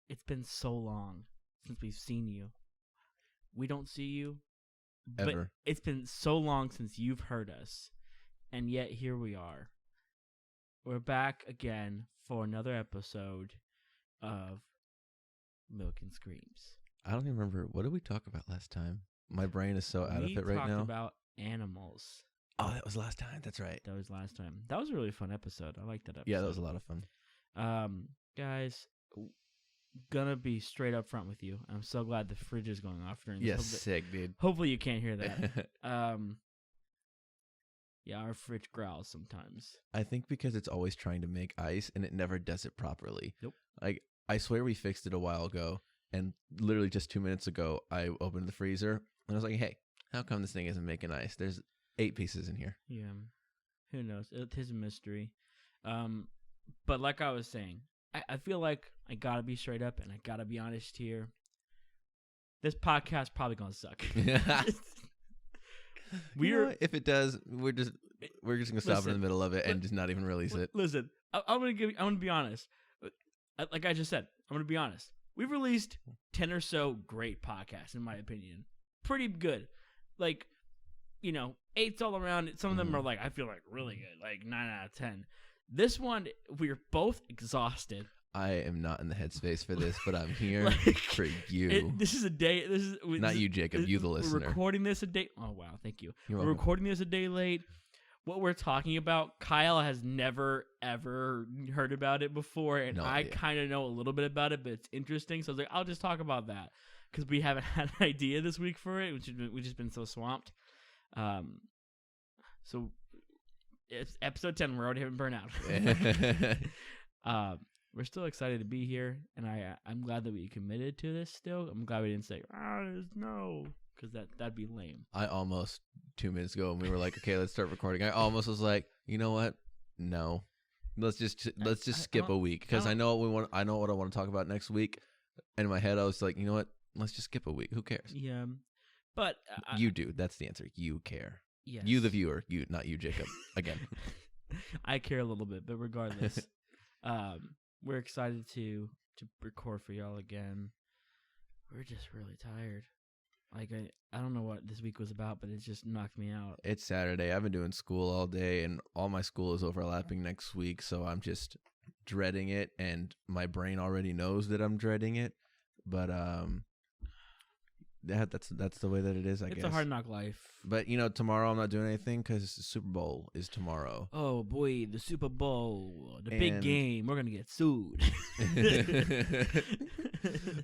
it's been so long since we've seen you. We don't see you. But Ever. it's been so long since you've heard us. And yet here we are. We're back again for another episode of Milk and Screams. I don't even remember. What did we talk about last time? My brain is so out of it right We now. talked about animals. Oh, that was last time. That's right. That was last time. That was a really fun episode. I liked that episode. Yeah, that was a lot of fun. Guys, gonna be straight up front with you. I'm so glad the fridge is going off during this. Yes, sick, dude. Hopefully you can't hear that. Yeah, our fridge growls sometimes. I think because it's always trying to make ice and it never does it properly. Nope. Like, I swear we fixed it a while ago, and literally just 2 minutes ago, I opened the freezer, and I was like, hey, how come this thing isn't making ice? There's 8 pieces in here. Yeah. Who knows? It is a mystery. But like I was saying, I feel like I gotta be straight up and I gotta be honest here. This podcast probably gonna suck. If it does, we're just gonna stop in the middle of it and just not even release it. Listen, I'm gonna be honest. Like I just said, I'm gonna be honest. We've released 10 or so great podcasts, in my opinion. Pretty good. Like, 8s all around. Some of them are like, I feel like really good, like 9 out of 10. This one, we're both exhausted. I am not in the headspace for this, but I'm here for you. This is a day. Not you, Jacob. You, the listener. We're recording this a day. Oh wow, thank you. You're we're welcome. Recording this a day late. What we're talking about, Kyle has never ever heard about it before, and I kind of know a little bit about it, but it's interesting. So I was like, I'll just talk about that because we haven't had an idea this week for it, we've just been so swamped. So it's episode 10. We're already having burnout. We're still excited to be here, and I'm glad that we committed to this still. I'm glad we didn't say, no, because that'd be lame. I almost 2 minutes ago, when we were like, okay, let's start recording, I almost was like, you know what? No. Let's just skip a week, because I know what I want to talk about next week. And in my head, I was like, you know what? Let's just skip a week. Who cares? Yeah. But you do. That's the answer. You care. Yes. You, the viewer. You, not you, Jacob. Again. I care a little bit, but regardless, we're excited to record for y'all again. We're just really tired. Like, I don't know what this week was about, but it just knocked me out. It's Saturday. I've been doing school all day, and all my school is overlapping next week, so I'm just dreading it, and my brain already knows that I'm dreading it. But that's the way that it is, I guess. It's a hard knock life. But, tomorrow I'm not doing anything because the Super Bowl is tomorrow. Oh, boy, the Super Bowl, the big game. We're going to get sued.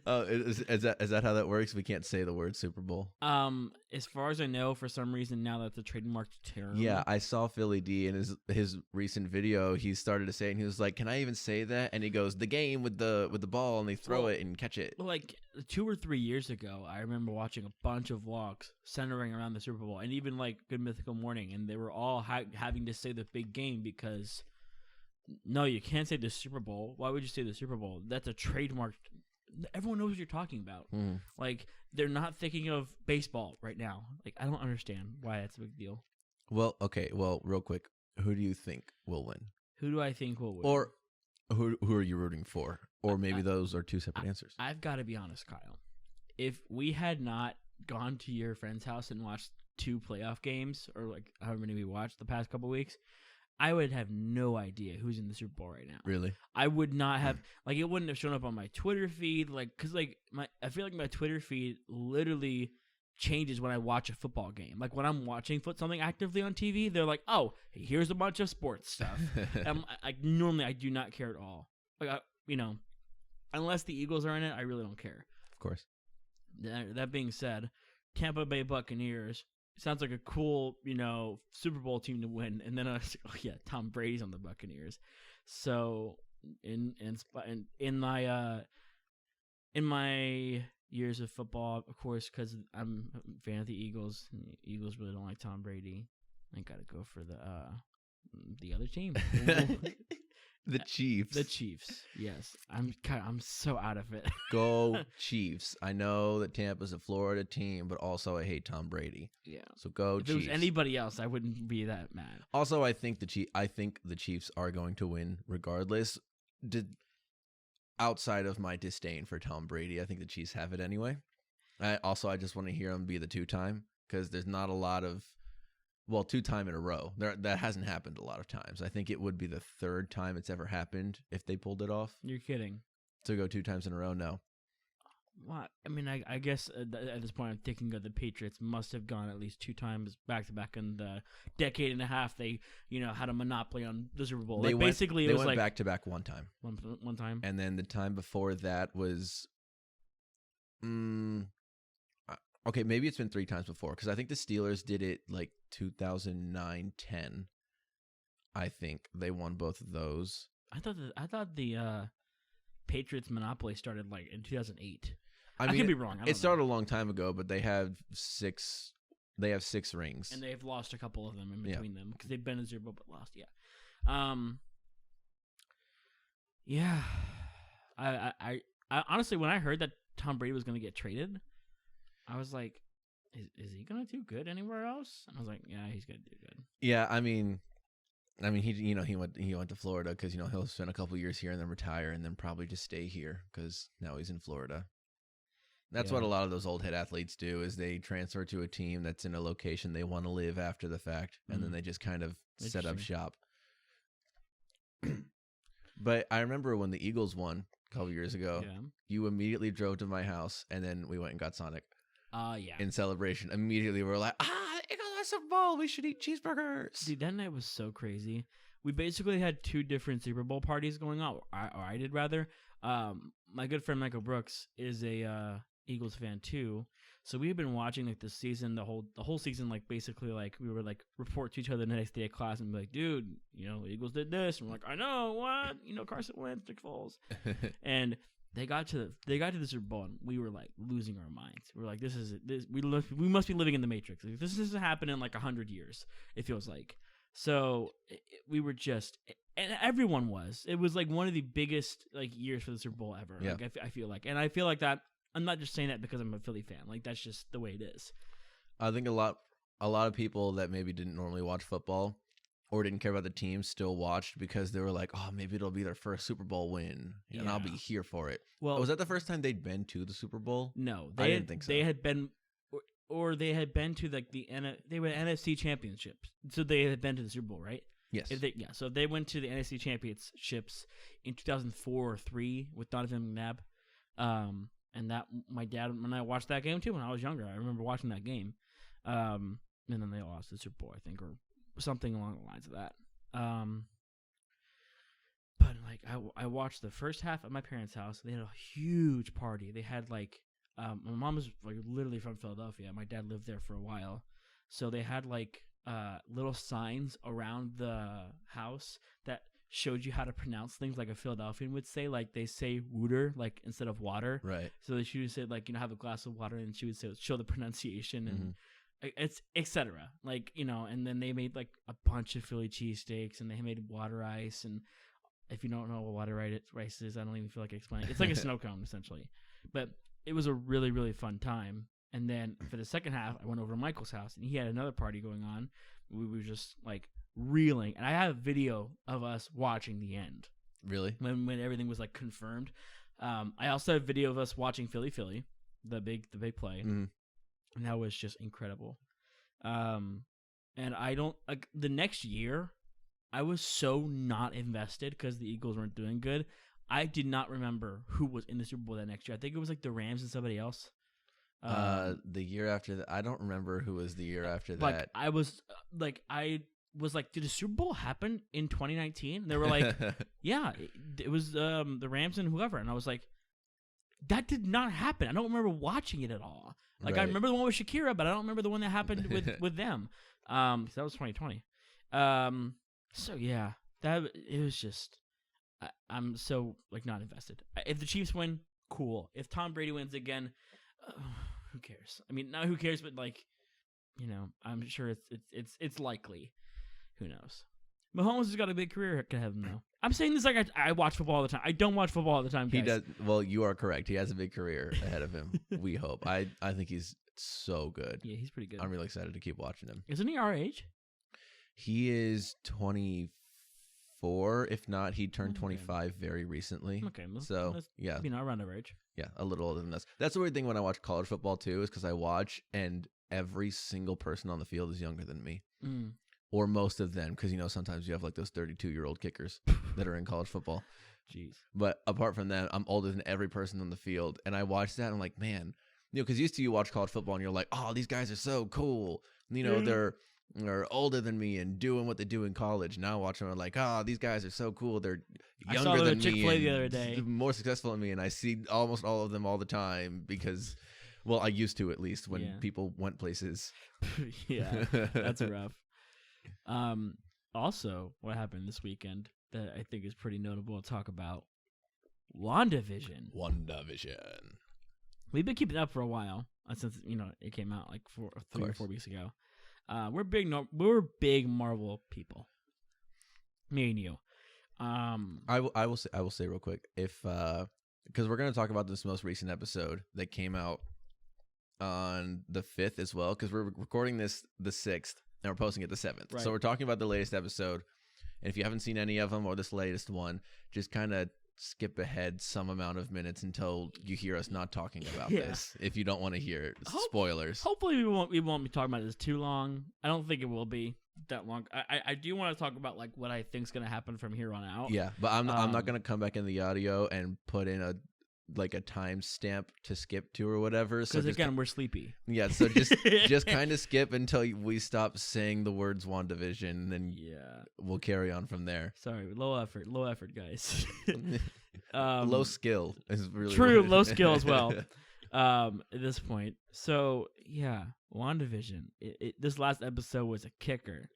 Oh, is that how that works? We can't say the word Super Bowl? As far as I know, for some reason, now that's a trademarked term. Yeah, I saw Philly D in his recent video. He started to say it, and he was like, can I even say that? And he goes, the game with the ball, and they throw it and catch it. Like 2 or 3 years ago, I remember watching a bunch of vlogs centering around the Super Bowl, and even like Good Mythical Morning, and they were all having to say the big game because, no, you can't say the Super Bowl. Why would you say the Super Bowl? That's a trademark. Everyone knows what you're talking about. Like, they're not thinking of baseball right now. Like, I don't understand why that's a big deal. Well, okay. Well, real quick, who do you think will win? Who do I think will win? Or who are you rooting for? Or maybe those are two separate answers. I've got to be honest, Kyle. If we had not gone to your friend's house and watched 2 playoff games, or like however many we watched the past couple weeks, I would have no idea who's in the Super Bowl right now. Really? I would not have, like, it wouldn't have shown up on my Twitter feed, like, because, like, I feel like my Twitter feed literally changes when I watch a football game. Like, when I'm watching something actively on TV, they're like, oh, here's a bunch of sports stuff. Normally, I do not care at all. Like, unless the Eagles are in it, I really don't care. Of course. That being said, Tampa Bay Buccaneers sounds like a cool, Super Bowl team to win. And then Tom Brady's on the Buccaneers. So in my years of football, of course, because I'm a fan of the Eagles, and the Eagles really don't like Tom Brady, I got to go for the other team. The Chiefs. The Chiefs, yes. I'm so out of it. Go Chiefs. I know that Tampa's a Florida team, but also I hate Tom Brady. Yeah. So go Chiefs. If it was anybody else, I wouldn't be that mad. Also, I think the Chiefs are going to win regardless. outside of my disdain for Tom Brady, I think the Chiefs have it anyway. I just want to hear him be the 2-time because there's not a lot of, 2-time in a row. That hasn't happened a lot of times. I think it would be the 3rd time it's ever happened if they pulled it off. You're kidding. To go 2 times in a row, no. Well, I mean, I guess at this point I'm thinking of the Patriots must have gone at least 2 times back to back in the decade and a half. They, had a monopoly on the Super Bowl. They went back to back 1 time. One time. And then the time before that was, okay, maybe it's been 3 times before because I think the Steelers did it like 2009-10. I think they won both of those. I thought the Patriots monopoly started like in 2008. I mean, could be wrong. It started a long time ago, but they have 6. They have 6 rings, and they've lost a couple of them in between them because they've been in Super Bowl but lost. Yeah, yeah. I honestly, when I heard that Tom Brady was going to get traded, I was like, "Is he going to do good anywhere else?" And I was like, "Yeah, he's going to do good." Yeah, I mean, he went to Florida because he'll spend a couple years here and then retire and then probably just stay here because now he's in Florida. That's what a lot of those old head athletes do is they transfer to a team that's in a location they want to live after the fact, and then they just kind of set up shop. But I remember when the Eagles won a couple years ago, you immediately drove to my house, and then we went and got Sonic. Yeah. In celebration, immediately we were like, Eagles are Super Bowl, we should eat cheeseburgers. Dude, that night was so crazy. We basically had 2 different Super Bowl parties going on, or I did rather. My good friend Michael Brooks is a Eagles fan too, so we had been watching like the season, the whole season, like basically like we were like report to each other the next day at class and be like, dude, the Eagles did this, and we're like, I know what, Carson Wentz, Nick Foles, and they got to the Super Bowl and we were like losing our minds. We were like, we must be living in the Matrix. Like, this doesn't happen in like 100 years. It feels like. So we were just, and everyone was. It was like one of the biggest like years for the Super Bowl ever. Yeah. Like I feel like, and I feel like that. I'm not just saying that because I'm a Philly fan. Like that's just the way it is. I think a lot of people that maybe didn't normally watch football or didn't care about the team still watched because they were like, oh, maybe it'll be their first Super Bowl win, and I'll be here for it. Well, was that the first time they'd been to the Super Bowl? No, I didn't think so. They had been, or they had been to like they were NFC championships, so they had been to the Super Bowl, right? Yes. So they went to the NFC championships in 2004 or 3 with Donovan McNabb. And that my dad, when I watched that game too when I was younger, I remember watching that game. And then they lost the Super Bowl, I think, or something along the lines of that. But like I watched the first half at my parents' house. They had a huge party. They had like my mom was like literally from Philadelphia. My dad lived there for a while, so they had like little signs around the house that showed you how to pronounce things like a Philadelphian would say. Like they say "wooter" like instead of water. Right. So she would say like have a glass of water, and she would say show the pronunciation and it's etc. Like and then they made like a bunch of Philly cheesesteaks, and they made water ice. And if you don't know what water rice is, I don't even feel like explaining. It's like a snow cone essentially. But it was a really really fun time. And then for the second half, I went over to Michael's house, and he had another party going on. We were just like reeling, and I have a video of us watching the end. Really? When everything was like confirmed. I also have video of us watching Philly, the big play, and that was just incredible. And I don't like the next year. I was so not invested because the Eagles weren't doing good. I did not remember who was in the Super Bowl that next year. I think it was like the Rams and somebody else. The year after that, I don't remember who was the year after that. I was like, did the Super Bowl happen in 2019? And they were like, yeah, it was the Rams and whoever. And I was like, that did not happen. I don't remember watching it at all. Like, right. I remember the one with Shakira, but I don't remember the one that happened with them. So that was 2020. So yeah, it was just, I'm so like not invested. If the Chiefs win, cool. If Tom Brady wins again, who cares? I mean, not who cares, but like, I'm sure it's likely. Who knows? Mahomes has got a big career ahead of him, though. I'm saying this like I watch football all the time. I don't watch football all the time, guys. He does. Well, you are correct. He has a big career ahead of him. We hope. I think he's so good. Yeah, he's pretty good. I'm really excited to keep watching him. Isn't he our age? He is 24 24. If not, he turned Okay. 25 very recently. Okay, So, that's, yeah. around our age. Yeah, a little older than us. That's the weird thing when I watch college football, too, is because I watch and every single person on the field is younger than me. Mm. Or most of them, because, sometimes you have like those 32-year-old kickers that are in college football. Jeez. But apart from that, I'm older than every person on the field. And I watch that and I'm like, man, because used to you watch college football and you're like, oh, these guys are so cool. They're older than me and doing what they do in college. Now I watch them and I'm like, oh, these guys are so cool. They're younger than me. Chick-fil-A the other day. More successful than me. And I see almost all of them all the time because, well, I used to at least when people went places. Yeah, that's rough. Also, what happened this weekend that I think is pretty notable to talk about, WandaVision. We've been keeping it up for a while since it came out like 3 or 4 weeks ago. We're big Marvel people. Me and you. I will say real quick because we're gonna talk about this most recent episode that came out on the 5th as well, because we're recording this the 6th and we're posting it the 7th. Right. So we're talking about the latest episode. And if you haven't seen any of them or this latest one, just kind of skip ahead some amount of minutes until you hear us not talking about this. If you don't want to hear spoilers. Hopefully we won't be talking about this too long. I don't think it will be that long. I do want to talk about like what I think is going to happen from here on out. Yeah, but I'm not going to come back in the audio and put in a time stamp to skip to or whatever. Because again, we're sleepy. Yeah, so just kind of skip until we stop saying the words WandaVision, and we'll carry on from there. Sorry, low effort, guys. Low skill is really true. Low skill as well. At this point, so yeah, WandaVision. This last episode was a kicker.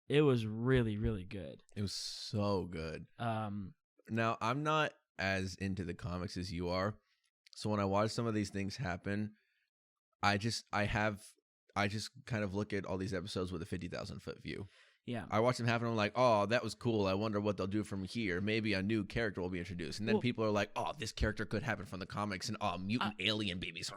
It was really, really good. It was so good. Now I'm not as into the comics as you are, so when I watch some of these things happen, I just kind of look at all these episodes with a 50,000-foot view. Yeah, I watch them happen. I'm like, oh, that was cool. I wonder what they'll do from here. Maybe a new character will be introduced, and then people are like, oh, this character could happen from the comics, and mutant alien babies.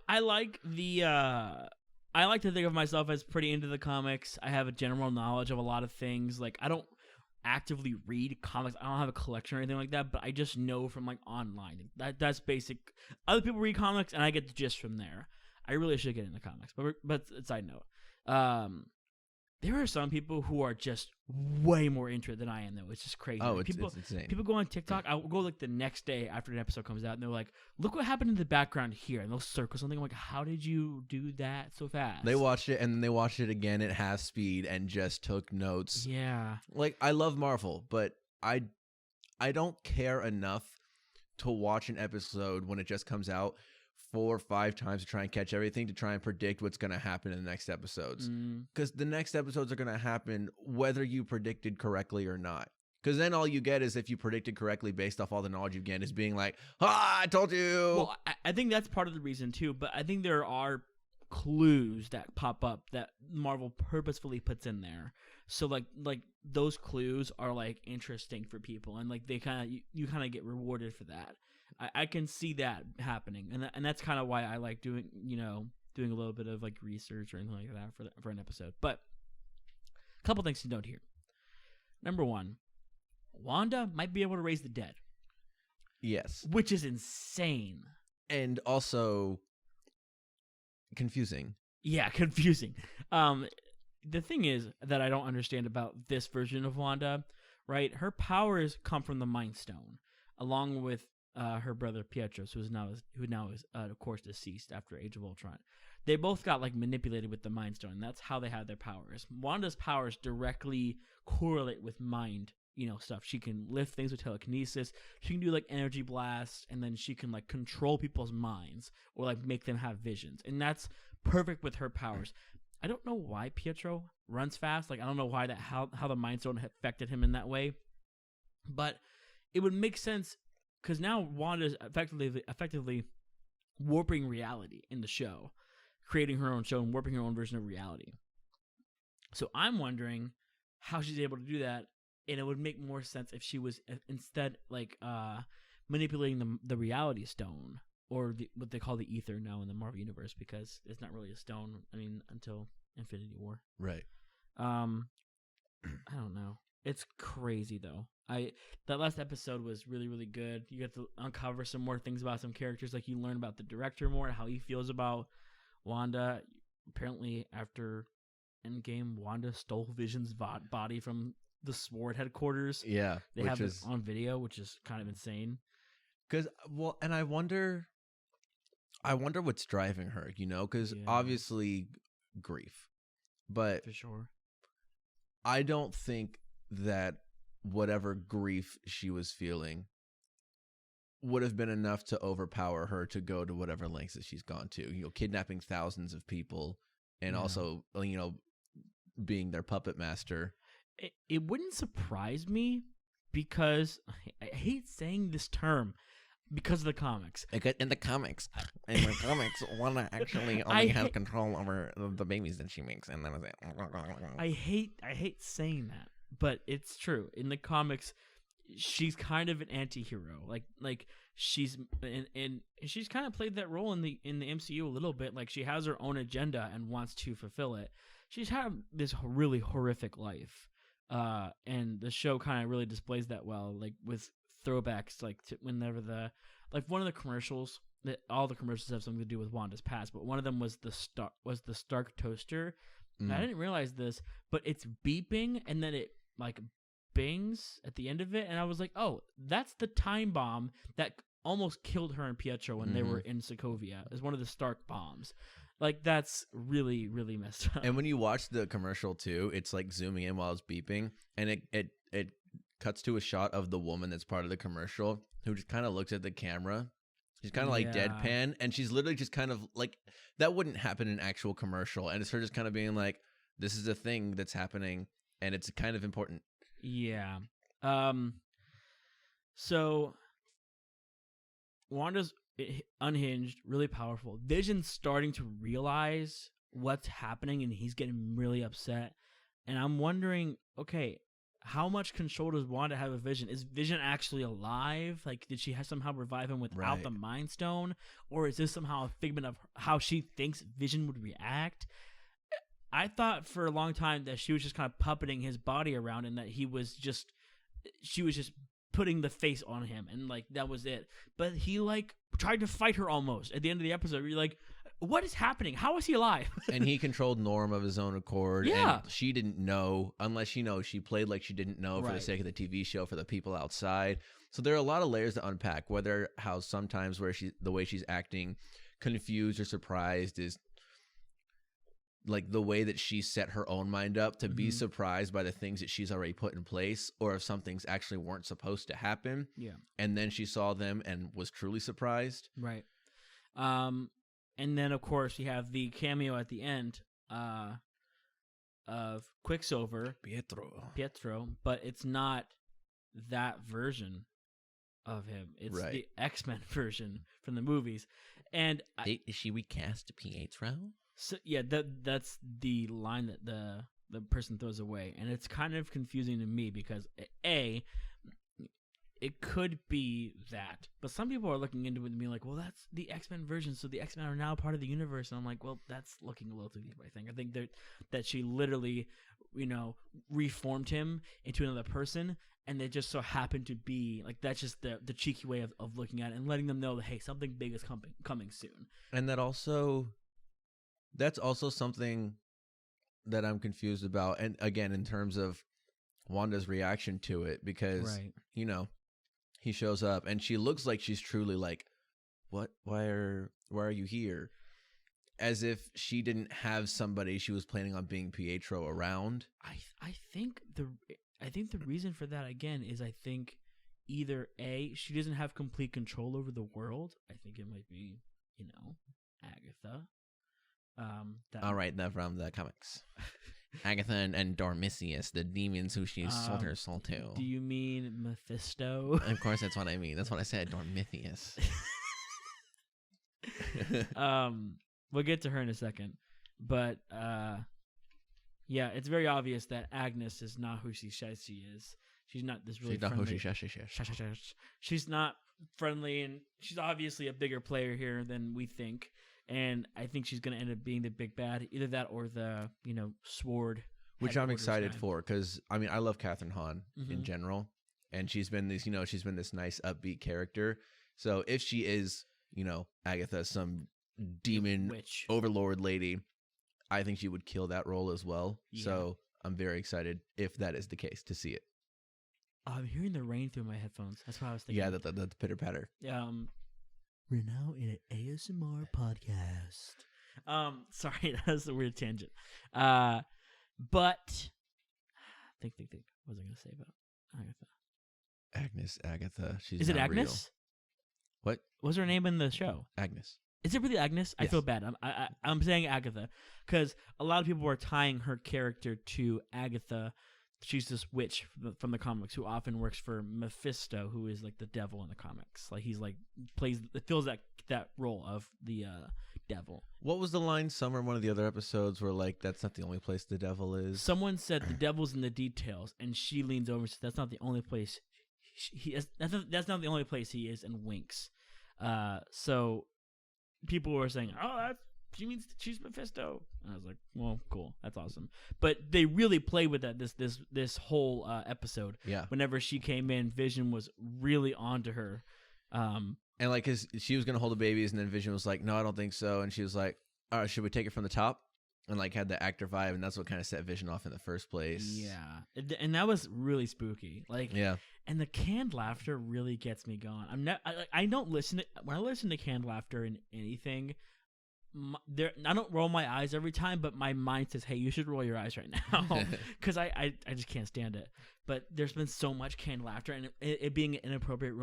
I like the. I like to think of myself as pretty into the comics. I have a general knowledge of a lot of things. Like I don't actively read comics. I don't have a collection or anything like that, but I just know from like online. That's basic. Other people read comics and I get the gist from there. I really should get into comics, but side note. There are some people who are just way more into it than I am, though. It's just crazy. Oh, it's insane. People go on TikTok. I'll go like the next day after an episode comes out, and they're like, "Look what happened in the background here," and they'll circle something. I'm like, "How did you do that so fast?" They watched it, and then they watched it again at half speed and just took notes. Yeah. Like, I love Marvel, but I don't care enough to watch an episode when it just comes out 4 or 5 times to try and catch everything, to try and predict what's going to happen in the next episodes. Because the next episodes are going to happen whether you predicted correctly or not. Because then all you get is, if you predicted correctly based off all the knowledge you get, is being like, I told you. Well, I think that's part of the reason too, but I think there are clues that pop up that Marvel purposefully puts in there. So like those clues are like interesting for people, and like they you kind of get rewarded for that. I can see that happening, and that's kind of why I like doing a little bit of like research or anything like that for an episode. But a couple things to note here. Number one, Wanda might be able to raise the dead. Yes, which is insane, and also confusing. Yeah, confusing. The thing is that I don't understand about this version of Wanda, right? Her powers come from the Mind Stone, along with her brother Pietro, who now is of course deceased after Age of Ultron. They both got like manipulated with the Mind Stone, and that's how they had their powers. Wanda's powers directly correlate with mind, stuff. She can lift things with telekinesis. She can do like energy blasts, and then she can like control people's minds or like make them have visions, and that's perfect with her powers. I don't know why Pietro runs fast. Like I don't know why how the Mind Stone affected him in that way, but it would make sense. Because now Wanda's effectively warping reality in the show, creating her own show and warping her own version of reality. So I'm wondering how she's able to do that, and it would make more sense if she was instead like manipulating the reality stone, or what they call the ether now in the Marvel universe, because it's not really a stone. I mean, until Infinity War. Right. I don't know. It's crazy though. That last episode was really, really good. You get to uncover some more things about some characters. Like you learn about the director more, how he feels about Wanda. Apparently, after Endgame, Wanda stole Vision's body from the Sword headquarters. Yeah, They have it on video, which is kind of insane. Because and I wonder what's driving her. Because obviously grief, but For sure. I don't think that whatever grief she was feeling would have been enough to overpower her to go to whatever lengths that she's gone to. Kidnapping thousands of people and also, being their puppet master. It wouldn't surprise me because I hate saying this term because of the comics. In the comics, Wanda actually only has control over the babies that she makes, and that was it. I hate saying that, but it's true. In the comics, she's kind of an anti-hero. Like she's and she's kind of played that role in the MCU a little bit. Like she has her own agenda and wants to fulfill it. She's had this really horrific life, and the show kind of really displays that well. Like with throwbacks, like to whenever one of the commercials. All the commercials have something to do with Wanda's past, but one of them was the Stark toaster. Mm. I didn't realize this, but it's beeping and then it like bings at the end of it, and I was like, oh, that's the time bomb that almost killed her and Pietro when they were in Sokovia. It's one of the Stark bombs. Like that's really, really messed up. And when you watch the commercial too, it's like zooming in while it's beeping, and it cuts to a shot of the woman that's part of the commercial who just kind of looks at the camera. She's kind of like deadpan, and she's literally just kind of like, that wouldn't happen in an actual commercial. And it's her just kind of being like, this is a thing that's happening, and it's kind of important. Yeah. So Wanda's unhinged, really powerful. Vision's starting to realize what's happening, and he's getting really upset. And I'm wondering, okay, how much control does Wanda have of Vision? Is Vision actually alive? Like, did she somehow revive him without the Mind Stone? Or is this somehow a figment of how she thinks Vision would react? I thought for a long time that she was just kind of puppeting his body around, and that she was just putting the face on him, and like that was it. But he like tried to fight her almost at the end of the episode. You're like, what is happening? How is he alive? And he controlled Norm of his own accord. Yeah. And she didn't know, unless she played like she didn't know for the sake of the TV show, for the people outside. So there are a lot of layers to unpack, how sometimes the way she's acting confused or surprised is like the way that she set her own mind up to be surprised by the things that she's already put in place, or if some things actually weren't supposed to happen. Yeah. And then she saw them and was truly surprised. Right. And then, of course, we have the cameo at the end of Quicksilver. Pietro. But it's not that version of him. It's the X-Men version from the movies. And is she recast Pietro? So, yeah, that's the line that the person throws away. And it's kind of confusing to me because, A, it could be that, but some people are looking into it and being like, well, that's the X-Men version, so the X-Men are now part of the universe. And I'm like, well, that's looking a little too deep, I think that she literally, reformed him into another person, and they just so happened to be like, that's just the cheeky way of looking at it and letting them know that, hey, something big is coming soon. And that's also something that I'm confused about. And again, in terms of Wanda's reaction to it, because he shows up and she looks like she's truly like, what? Why are you here? As if she didn't have somebody she was planning on being Pietro around. I think the reason for that, again, is I think either A, she doesn't have complete control over the world. I think it might be, Agatha. All right, that from the comics. Agatha and Dormicius, the demons who she sold her soul to. Do you mean Mephisto? Of course, that's what I mean. That's what I said, Dormicius. We'll get to her in a second. But, yeah, it's very obvious that Agnes is not who she says she is. She's not this really friendly. She's not who she says. She's not friendly, and she's obviously a bigger player here than we think. And I think she's going to end up being the big bad, either that or the, Sword which I'm headquarters excited guy. for because I mean I love Catherine Hahn in Mhm. general, and she's been this nice upbeat character. So if she is Agatha, some demon Witch. overlord lady, I think she would kill that role as well. Yeah. So I'm very excited if that is the case to see it. I'm hearing the rain through my headphones. That's what I was thinking. Yeah, the pitter patter. We're now in an ASMR podcast. Sorry, that was a weird tangent. But think. What was I gonna say about Agatha? Agatha. She's Is it not Agnes? real. What? What's her name in the show? Agnes. Is it really Agnes? I Yes. feel bad. I'm saying Agatha because a lot of people are tying her character to Agatha. She's this witch from the comics who often works for Mephisto, who is like the devil in the comics. Like he's like fills that role of the devil. What was the line somewhere in one of the other episodes where like that's not the only place the devil is? Someone said the devil's in the details, and she leans over and says, "That's not the only place he is. That's not the only place he is," and winks. So people were saying, "Oh, she means she's Mephisto." And I was like, "Well, cool, that's awesome." But they really played with that this whole episode. Yeah. Whenever she came in, Vision was really onto her. And like, cause she was gonna hold the babies, and then Vision was like, "No, I don't think so." And she was like, "All right, should we take it from the top?" And like had the actor vibe, and that's what kind of set Vision off in the first place. Yeah, and that was really spooky. Like, Yeah. And the canned laughter really gets me going. I don't listen to when I listen to canned laughter in anything. I don't roll my eyes every time, but my mind says, "Hey, you should roll your eyes right now," because I just can't stand it. But there's been so much canned laughter, and it being inappropriate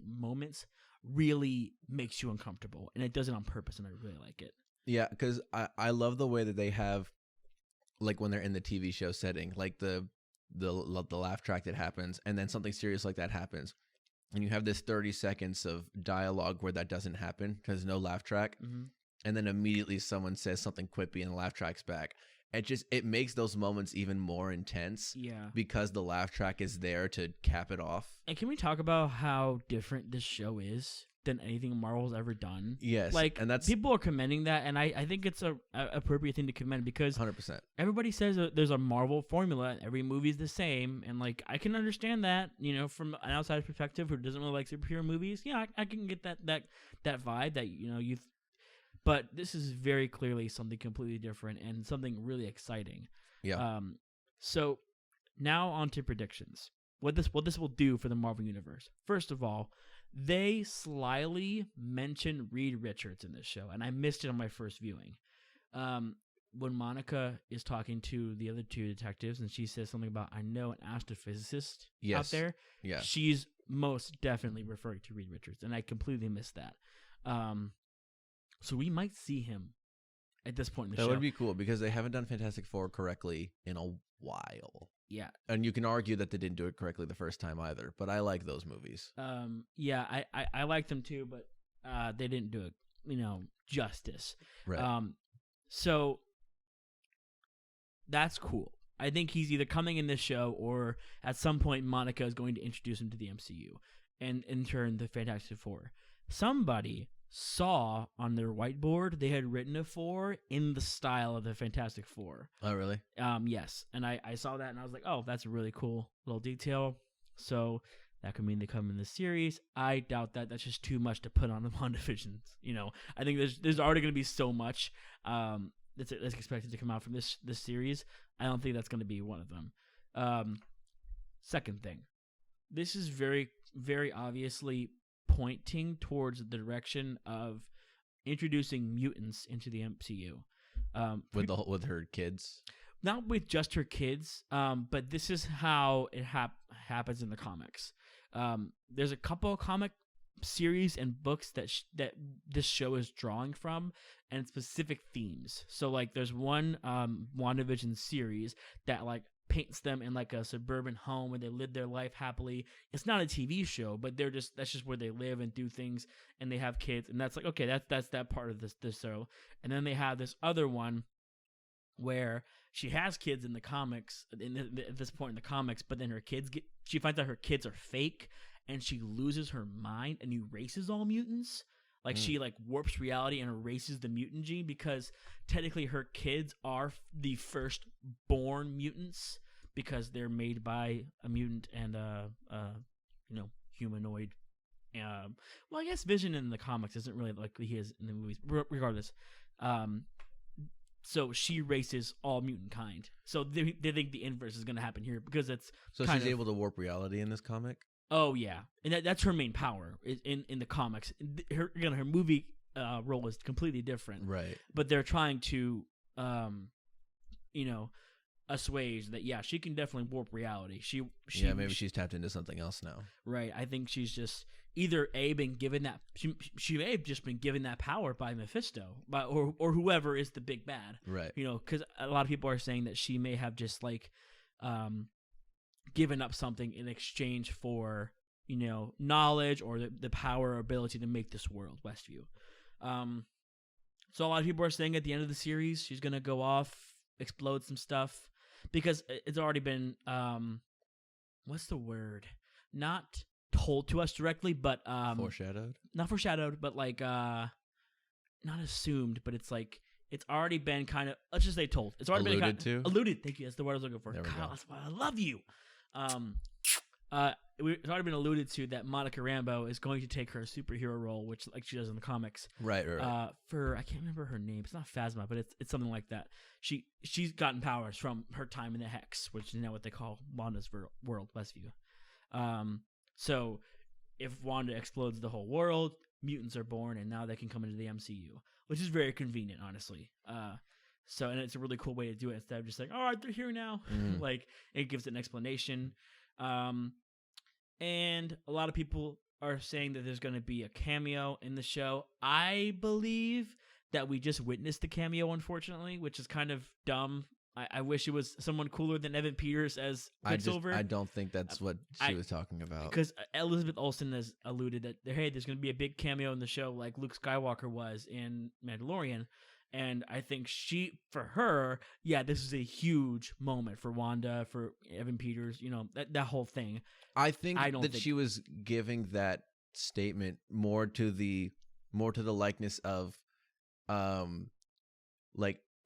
moments really makes you uncomfortable, and it does it on purpose, and I really like it. Yeah, because I love the way that they have, like when they're in the TV show setting, like the laugh track that happens, and then something serious like that happens. And you have this 30 seconds of dialogue where that doesn't happen because no laugh track. Mm-hmm. And then immediately someone says something quippy and the laugh track's back. It makes those moments even more intense. Yeah. Because the laugh track is there to cap it off. And can we talk about how different this show is than anything Marvel's ever done? Yes. Like, and that's people are commending that, and I think it's a appropriate thing to commend because 100%. everybody says that there's a Marvel formula, and every movie's the same, and like I can understand that, from an outside perspective who doesn't really like superhero movies. Yeah, I can get that vibe that you've. But this is very clearly something completely different and something really exciting. Yeah. So now on to predictions. What this will do for the Marvel Universe. First of all, they slyly mention Reed Richards in this show, and I missed it on my first viewing. When Monica is talking to the other two detectives, and she says something about, "I know an astrophysicist out there." Yeah. She's most definitely referring to Reed Richards, and I completely missed that. So we might see him at this point in the show. That would be cool because they haven't done Fantastic Four correctly in a while. Yeah. And you can argue that they didn't do it correctly the first time either, but I like those movies. Yeah, I like them too, but they didn't do it, justice. Right. So that's cool. I think he's either coming in this show or at some point Monica is going to introduce him to the MCU and in turn the Fantastic Four. Somebody saw on their whiteboard they had written a 4 in the style of the Fantastic Four. Oh, really? Yes. And I saw that and I was like, oh, that's a really cool little detail. So that could mean they come in the series. I doubt that. That's just too much to put on the WandaVision. I think there's already going to be so much that's expected to come out from this series. I don't think that's going to be one of them. Second thing, this is very, very obviously pointing towards the direction of introducing mutants into the MCU. With her kids? Not with just her kids, but this is how it happens in the comics. There's a couple of comic series and books that this show is drawing from, and specific themes. So like there's one WandaVision series that like paints them in like a suburban home where they live their life happily. It's not a TV show, but that's just where they live and do things, and they have kids, and that's like, okay, that's that part of this show. And then they have this other one where she has kids in the comics at this point in the comics, but then she finds out her kids are fake, and she loses her mind and erases all mutants. Like she like warps reality and erases the mutant gene because technically her kids are the first born mutants because they're made by a mutant and humanoid. Well, I guess Vision in the comics isn't really like he is in the movies. Regardless, so she races all mutant kind. So they think the inverse is going to happen here because it's she's able to warp reality in this comic. Oh yeah, and that's her main power in the comics. Her movie role is completely different, right? But they're trying to, assuage that. Yeah, she can definitely warp reality. Maybe she's tapped into something else now, right? I think she's just either been given that she may have just been given that power by Mephisto, or whoever is the big bad, right? Because a lot of people are saying that she may have just like, given up something in exchange for knowledge or the power or ability to make this world Westview. So a lot of people are saying at the end of the series she's gonna go off, explode some stuff, because it's already been what's the word? Not told to us directly, but foreshadowed. Not foreshadowed, but like not assumed, but it's like it's already been kind of, let's just say told. It's already alluded to. Alluded. Thank you. That's the word I was looking for. Kyle, that's why I love you. It's already been alluded to that Monica Rambeau is going to take her superhero role, which like she does in the comics. Right. For I can't remember her name. It's not Phasma, but it's something like that. She's gotten powers from her time in the Hex, which is now what they call Wanda's world, Westview. So if Wanda explodes the whole world, mutants are born, and now they can come into the MCU, which is very convenient, honestly. And it's a really cool way to do it instead of just like, all right, they're here now. Like it gives it an explanation. And a lot of people are saying that there's going to be a cameo in the show. I believe that we just witnessed the cameo, unfortunately, which is kind of dumb. I wish it was someone cooler than Evan Peters as Quicksilver. I don't think that's what she was talking about. Because Elizabeth Olsen has alluded that, hey, there's going to be a big cameo in the show like Luke Skywalker was in Mandalorian. And I think for her, this is a huge moment for Wanda, for Evan Peters, that whole thing. I think she was giving that statement more to the likeness of,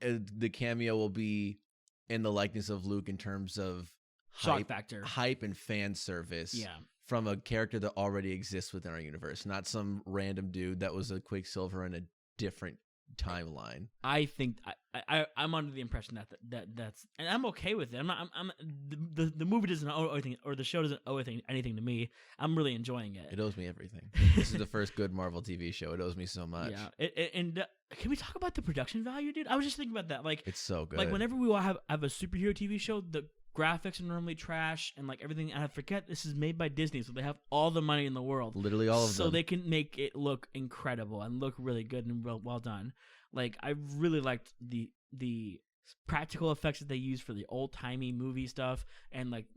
the cameo will be in the likeness of Luke in terms of shock factor, hype and fan service. Yeah. From a character that already exists within our universe, not some random dude that was a Quicksilver in a different timeline. I think I'm under the impression that's, and I'm okay with it. I'm the movie doesn't owe anything, or the show doesn't owe anything to me. I'm really enjoying it. It owes me everything. This is the first good Marvel TV show. It owes me so much. Yeah. And can we talk about the production value, dude? I was just thinking about that. Like, it's so good. Like whenever we have a superhero TV show, the graphics are normally trash and like everything. And I forget this is made by Disney, so they have all the money in the world, literally all of them, so they can make it look incredible and look really good and well done. Like I really liked the practical effects that they use for the old timey movie stuff, and like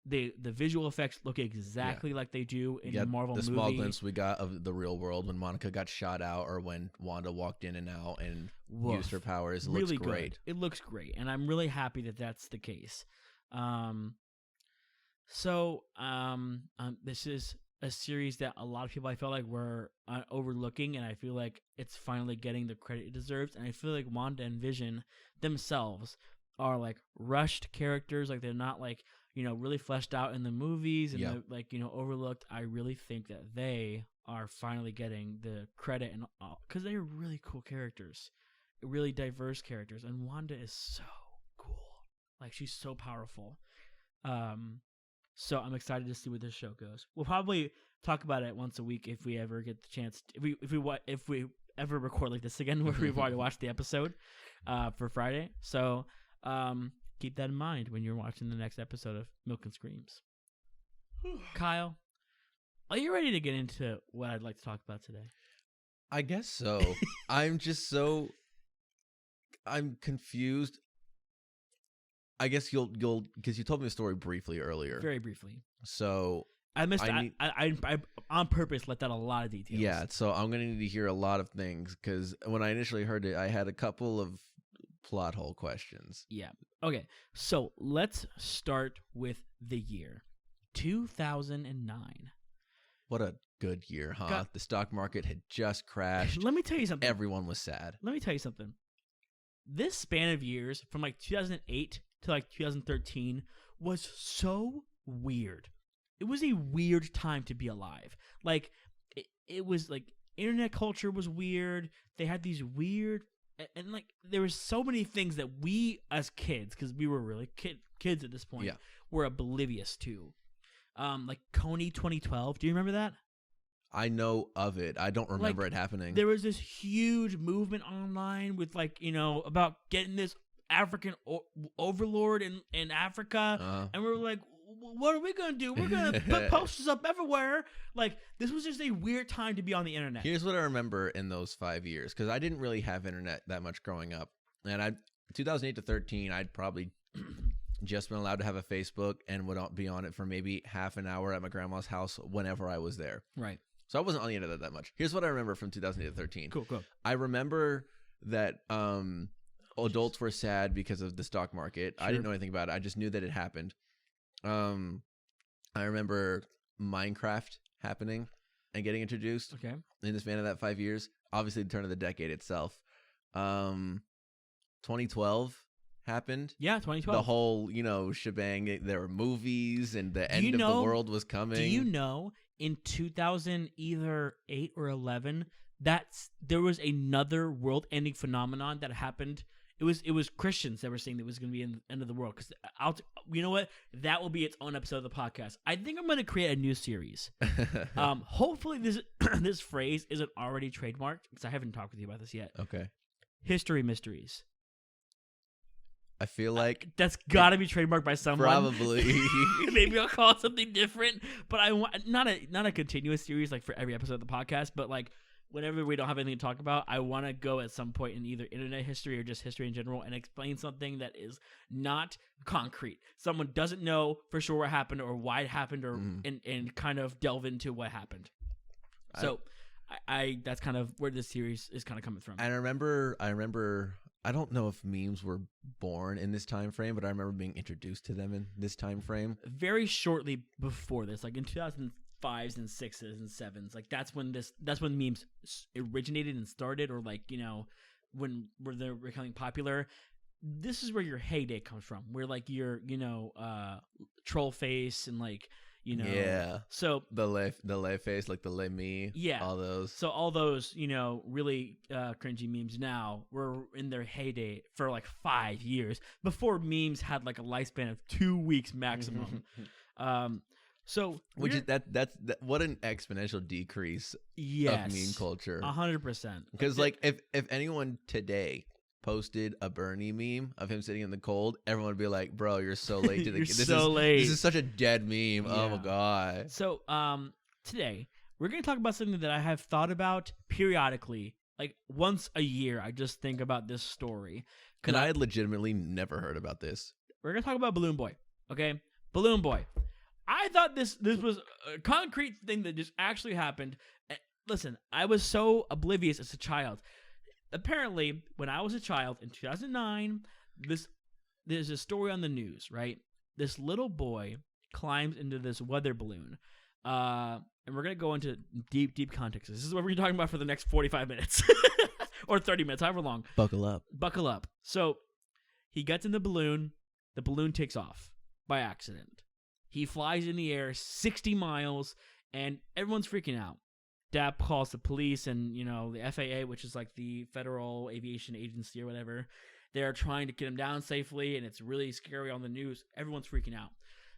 the visual effects look exactly like they do in the Marvel movie. The small glimpse we got of the real world when Monica got shot out, or when Wanda walked in and out and used her powers, it looks great. Good. It looks great, and I'm really happy that that's the case. This is a series that a lot of people I felt like were overlooking, and I feel like it's finally getting the credit it deserves. And I feel like Wanda and Vision themselves are like rushed characters, like they're not like really fleshed out in the movies and they're like overlooked. I really think that they are finally getting the credit, and because they're really cool characters, really diverse characters, and Wanda is so cool. Like she's so powerful. So I'm excited to see where this show goes. We'll probably talk about it once a week if we ever get the chance. If we ever record like this again, where we've already watched the episode for Friday. So keep that in mind when you're watching the next episode of Milk and Screams. Kyle, are you ready to get into what I'd like to talk about today? I guess so. I'm confused. I guess you'll because you told me the story briefly earlier. Very briefly. So I on purpose left out a lot of details. Yeah, so I'm gonna need to hear a lot of things, because when I initially heard it, I had a couple of plot hole questions. Yeah. Okay. So let's start with the year 2009. What a good year, huh? God. The stock market had just crashed. Let me tell you something. Everyone was sad. Let me tell you something. This span of years from like 2008 to like 2013 was so weird. It was a weird time to be alive. Like it was like internet culture was weird. They had these weird and like there was so many things that we as kids, because we were really kids at this point, were oblivious to. Like Coney 2012. Do you remember that? I know of it. I don't remember it happening. There was this huge movement online with like, about getting this African overlord in Africa. And we were like, what are we going to do? We're going to put posters up everywhere. Like, this was just a weird time to be on the internet. Here's what I remember in those 5 years, because I didn't really have internet that much growing up. And 2008 to 13, I'd probably just been allowed to have a Facebook and would be on it for maybe half an hour at my grandma's house whenever I was there. Right. So I wasn't on the internet that much. Here's what I remember from 2008 to 13. Cool. I remember that adults were sad because of the stock market. Sure. I didn't know anything about it. I just knew that it happened. I remember Minecraft happening and getting introduced. Okay. In the span of that 5 years. Obviously, the turn of the decade itself. 2012 happened. Yeah, 2012. The whole, shebang. There were movies and the end of the world was coming. Do you know in 2000 either 8 or 11 there was another world-ending phenomenon that happened? It was Christians that were saying that it was going to be the end of the world. Because you know what? That will be its own episode of the podcast. I think I'm going to create a new series. Hopefully this phrase isn't already trademarked, because I haven't talked with you about this yet. Okay. History mysteries. I feel like that's got to be trademarked by someone. Probably. Maybe I'll call it something different. But I want not a continuous series like for every episode of the podcast, but like whenever we don't have anything to talk about, I want to go at some point in either internet history or just history in general and explain something that is not concrete. Someone doesn't know for sure what happened or why it happened, or and kind of delve into what happened. So I that's kind of where this series is kind of coming from. And I remember. I don't know if memes were born in this time frame, but I remember being introduced to them in this time frame. Very shortly before this, like in 2005s and 6s and 7s, like that's when memes originated and started, or like when they're becoming popular. This is where your heyday comes from, where like your troll face and like so the lay face, like the lay me, all those. So all those really cringy memes now were in their heyday for like 5 years before memes had like a lifespan of 2 weeks maximum. So which is that's what an exponential decrease of meme culture. 100%. Because like if anyone today posted a Bernie meme of him sitting in the cold, everyone would be like, bro, you're so late to the game. Late. This is such a dead meme. Yeah. Oh my god. So today we're gonna talk about something that I have thought about periodically, like once a year. I just think about this story. And I had legitimately never heard about this. We're gonna talk about Balloon Boy. Okay? Balloon Boy. I thought this was a concrete thing that just actually happened. Listen, I was so oblivious as a child. Apparently, when I was a child in 2009, there's a story on the news, right? This little boy climbs into this weather balloon. And we're going to go into deep context. This is what we're talking about for the next 45 minutes or 30 minutes, however long. Buckle up. So he gets in the balloon takes off by accident. He flies in the air 60 miles and everyone's freaking out. Dad calls the police and, the FAA, which is like the Federal Aviation Agency or whatever. They're trying to get him down safely, and it's really scary on the news. Everyone's freaking out.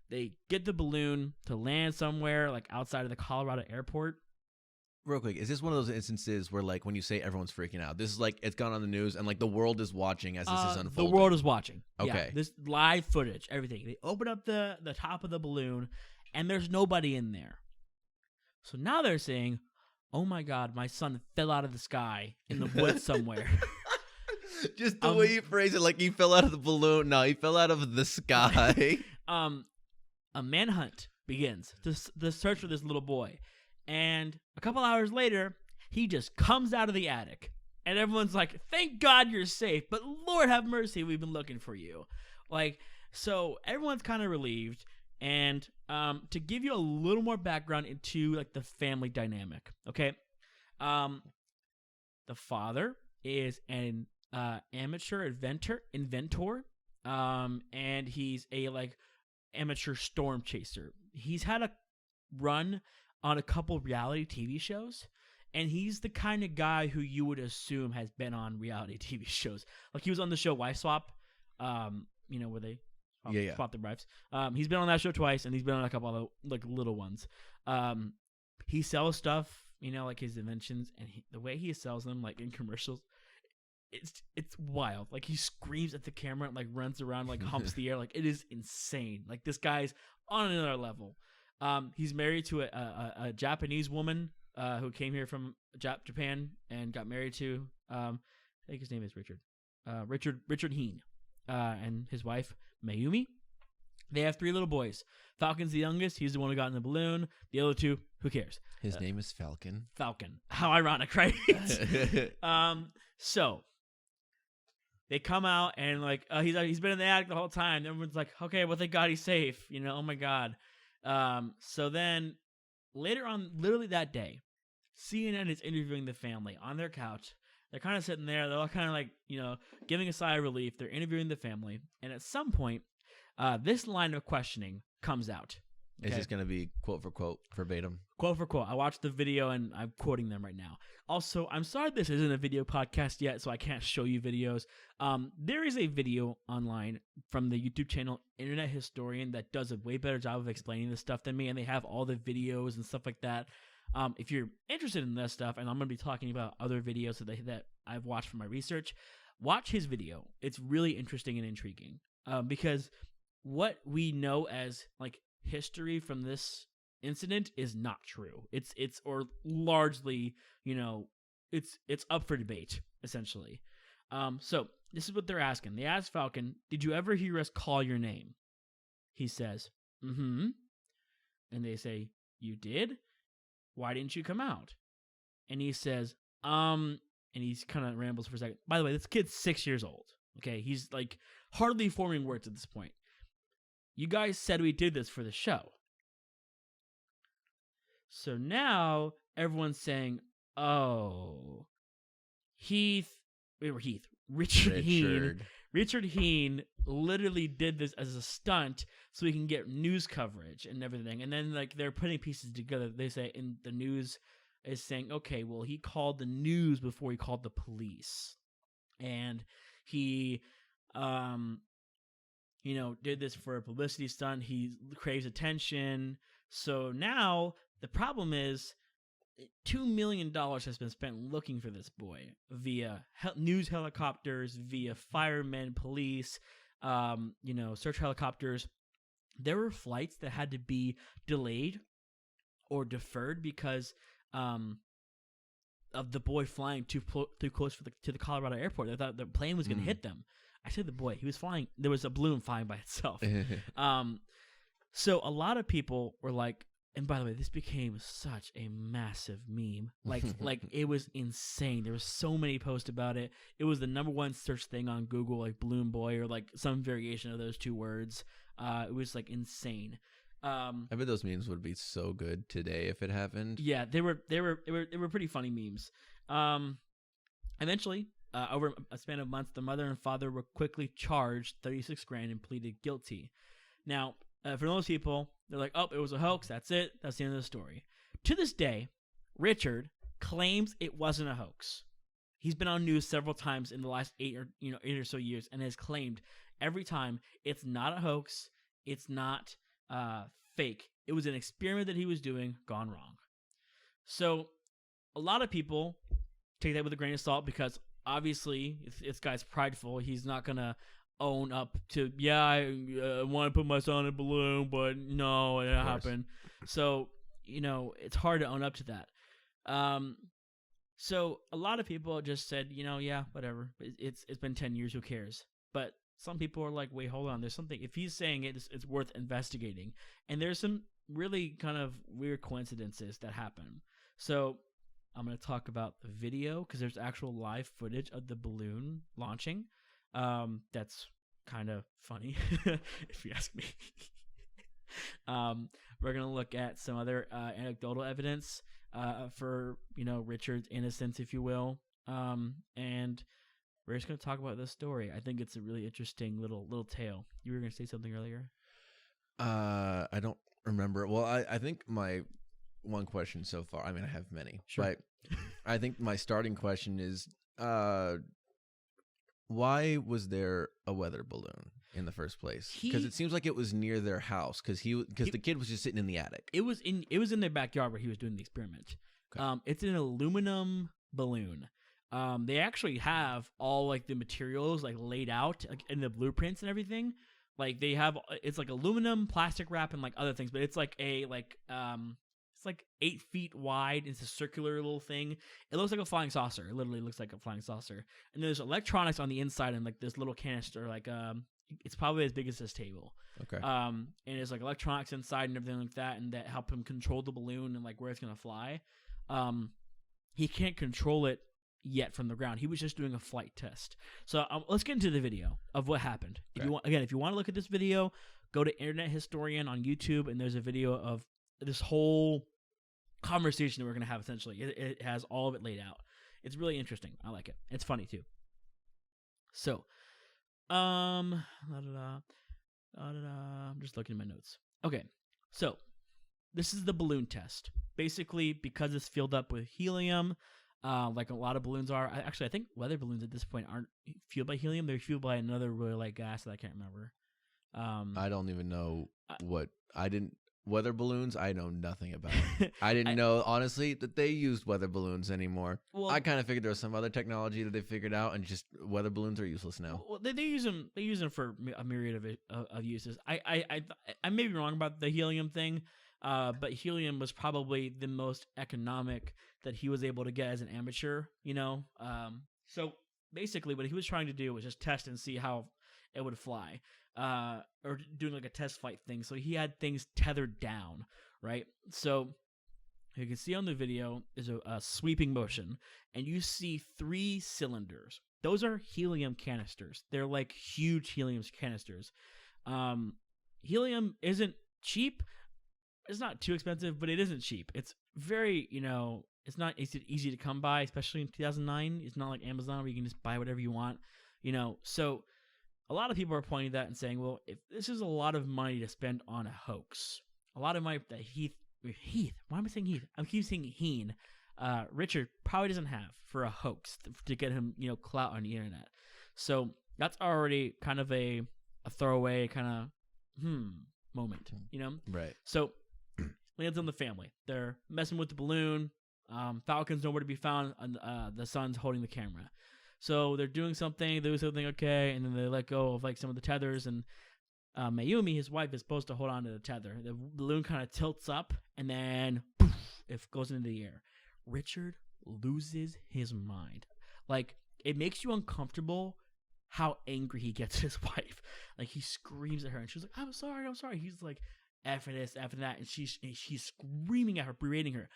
They get the balloon to land somewhere, like outside of the Colorado airport. Real quick, is this one of those instances where, like, when you say everyone's freaking out, this is like it's gone on the news and, like, the world is watching as this is unfolding? The world is watching. Okay. Yeah, this live footage, everything. They open up the top of the balloon, and there's nobody in there. So now they're saying, oh my God, my son fell out of the sky in the woods somewhere. Just the way you phrase it, like he fell out of the balloon. No, he fell out of the sky. A manhunt begins to search for this little boy. And a couple hours later, he just comes out of the attic. And everyone's like, thank God you're safe, but Lord have mercy, we've been looking for you. Like, so everyone's kind of relieved. And to give you a little more background into like the family dynamic, okay? The father is an amateur inventor, and he's a like amateur storm chaser. He's had a run on a couple reality TV shows, and he's the kind of guy who you would assume has been on reality TV shows. Like he was on the show Wife Swap, where they swap their wives. He's been on that show twice, and he's been on a couple other like little ones. He sells stuff, like his inventions, and the way he sells them, like in commercials, it's wild. Like he screams at the camera and like runs around, like humps the air. Like it is insane. Like this guy's on another level. He's married to a Japanese woman who came here from Japan and got married to. I think his name is Richard. Richard Heen, and his wife Mayumi. They have 3 little boys. Falcon's the youngest. He's the one who got in the balloon. The other 2, who cares? His name is Falcon. Falcon. How ironic, right? So they come out and like he's been in the attic the whole time. Everyone's like, okay, well thank God he's safe. Oh my God. So then later on, literally that day, CNN is interviewing the family on their couch. They're kind of sitting there. They're all kind of like, giving a sigh of relief. They're interviewing the family. And at some point, this line of questioning comes out. Okay? Is this going to be quote for quote, verbatim? Quote for quote. I watched the video and I'm quoting them right now. Also, I'm sorry this isn't a video podcast yet, so I can't show you videos. There is a video online from the YouTube channel Internet Historian that does a way better job of explaining this stuff than me, and they have all the videos and stuff like that. If you're interested in this stuff, and I'm going to be talking about other videos that I've watched for my research, watch his video. It's really interesting and intriguing because what we know as like history from this incident is not true. It's or largely, it's up for debate essentially. So this is what they're asking. They ask Falcon, "Did you ever hear us call your name?" He says, "Mm-hmm." And they say, "You did? Why didn't you come out?" And he says, and he's kind of rambles for a second. By the way, this kid's 6 years old. Okay, he's like hardly forming words at this point. "You guys said we did this for the show." So now everyone's saying, "Oh, Richard Heen literally did this as a stunt so he can get news coverage and everything." And then like they're putting pieces together. They say, in the news is saying, okay, well, he called the news before he called the police, and he did this for a publicity stunt. He craves attention. So now the problem is $2 million has been spent looking for this boy via news helicopters, via firemen, police, search helicopters. There were flights that had to be delayed or deferred because of the boy flying too close to the Colorado airport. They thought the plane was going to hit them. I said the boy. He was flying. There was a balloon flying by itself. So a lot of people were like, and by the way, this became such a massive meme. Like it was insane. There were so many posts about it. It was the #1 search thing on Google, like balloon boy or like some variation of those 2 words. It was like insane. I bet those memes would be so good today if it happened. Yeah, they were pretty funny memes. Eventually, over a span of months, the mother and father were quickly charged $36,000 and pleaded guilty. Now, for those people, they're like, "Oh, it was a hoax. That's it. That's the end of the story." To this day, Richard claims it wasn't a hoax. He's been on news several times in the last 8 or so years, and has claimed every time it's not a hoax. It's not fake. It was an experiment that he was doing gone wrong. So a lot of people take that with a grain of salt because obviously this guy's prideful. He's not going to own up to, I want to put my son in a balloon, but no, it happened. So, it's hard to own up to that. So a lot of people just said, whatever. It's been 10 years. Who cares? But some people are like, wait, hold on. There's something. If he's saying it, it's worth investigating. And there's some really kind of weird coincidences that happen. So I'm going to talk about the video because there's actual live footage of the balloon launching. That's kind of funny, if you ask me. We're gonna look at some other anecdotal evidence for Richard's innocence, if you will, and we're just gonna talk about this story. I think it's a really interesting little tale. You were gonna say something earlier. I don't remember. Well, I think my one question so far. I mean, I have many, Sure. but I think my starting question is, why was there a weather balloon in the first place? Because it seems like it was near their house. Because the kid was just sitting in the attic. It was in their backyard where he was doing the experiment. Okay. It's an aluminum balloon. They actually have all like the materials like laid out like, in the blueprints and everything. Like they have, it's like aluminum, plastic wrap, and like other things. But it's like it's like 8 feet wide. It's a circular little thing. It looks like a flying saucer. It literally looks like a flying saucer. And there's electronics on the inside and like this little canister. Like it's probably as big as this table. Okay. And there's like electronics inside and everything like that, and that help him control the balloon and like where it's gonna fly. He can't control it yet from the ground. He was just doing a flight test. So let's get into the video of what happened. Okay. If you want to look at this video, go to Internet Historian on YouTube, and there's a video of this whole conversation that we're going to have. Essentially, it has all of it laid out. It's really interesting. I like it. It's funny too. So, I'm just looking at my notes. Okay, so this is the balloon test. Basically, because it's filled up with helium, like a lot of balloons are. I think weather balloons at this point aren't fueled by helium. They're fueled by another really light gas that I can't remember. I don't even know weather balloons. I know nothing about. I didn't know honestly that they used weather balloons anymore. Well, I kind of figured there was some other technology that they figured out, and just weather balloons are useless now. Well, they use them. They use them for a myriad of uses. I may be wrong about the helium thing, but helium was probably the most economic that he was able to get as an amateur. So basically, what he was trying to do was just test and see how it would fly. Or doing like a test flight thing. So he had things tethered down, right? So you can see on the video is a sweeping motion, and you see 3 cylinders. Those are helium canisters. They're like huge helium canisters. Helium isn't cheap. It's not too expensive, but it isn't cheap. It's very, it's not easy to come by, especially in 2009. It's not like Amazon where you can just buy whatever you want, so a lot of people are pointing that and saying, well, if this is a lot of money to spend on a hoax, a lot of money that Heath, why am I saying Heath? I keep saying Heen. Richard probably doesn't have for a hoax to get him, clout on the internet. So that's already kind of a throwaway kind of moment, Right. So lands on the family. They're messing with the balloon. Falcon's nowhere to be found. The son's holding the camera. So they're doing something, okay, and then they let go of like some of the tethers, and Mayumi, his wife, is supposed to hold on to the tether. The balloon kind of tilts up, and then poof, it goes into the air. Richard loses his mind. Like, it makes you uncomfortable how angry he gets at his wife. Like, he screams at her, and she's like, I'm sorry. He's like, effing this, effing that, and she's screaming at her, berating her.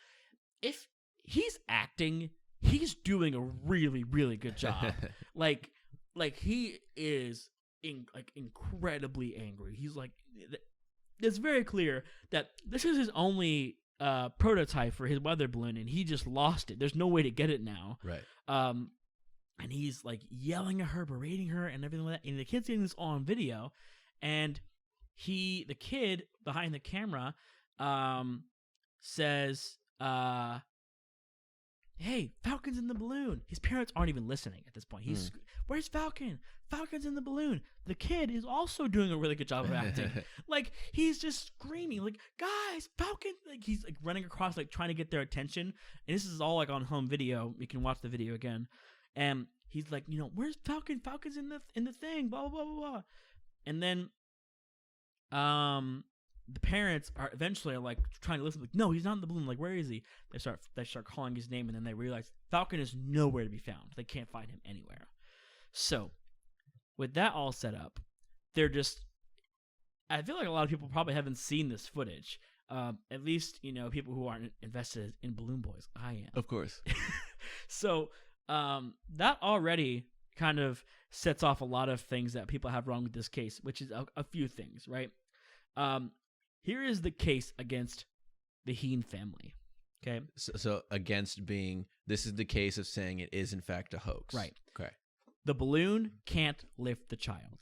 If he's acting, he's doing a really, really good job. like he is incredibly angry. He's like, it's very clear that this is his only prototype for his weather balloon, and he just lost it. There's no way to get it now. Right. And he's like yelling at her, berating her, and everything like that. And the kid's getting this all on video, and the kid behind the camera, says, hey, Falcon's in the balloon. His parents aren't even listening at this point. He's where's Falcon? Falcon's in the balloon. The kid is also doing a really good job of acting. Like, he's just screaming, like, guys, Falcon. Like, he's like running across, like trying to get their attention. And this is all like on home video. You can watch the video again. And he's like, where's Falcon? Falcon's in the thing. Blah blah blah blah. And then, the parents are eventually like trying to listen. Like, no, he's not in the balloon. Like, where is he? They start calling his name, and then they realize Falcon is nowhere to be found. They can't find him anywhere. So, with that all set up, they're just. I feel like a lot of people probably haven't seen this footage. At least people who aren't invested in Balloon Boys. I am, of course. So, that already kind of sets off a lot of things that people have wrong with this case, which is a few things, right? here is the case against the Heen family. Okay. So against being, this is the case of saying it is in fact a hoax. Right. Okay. The balloon can't lift the child.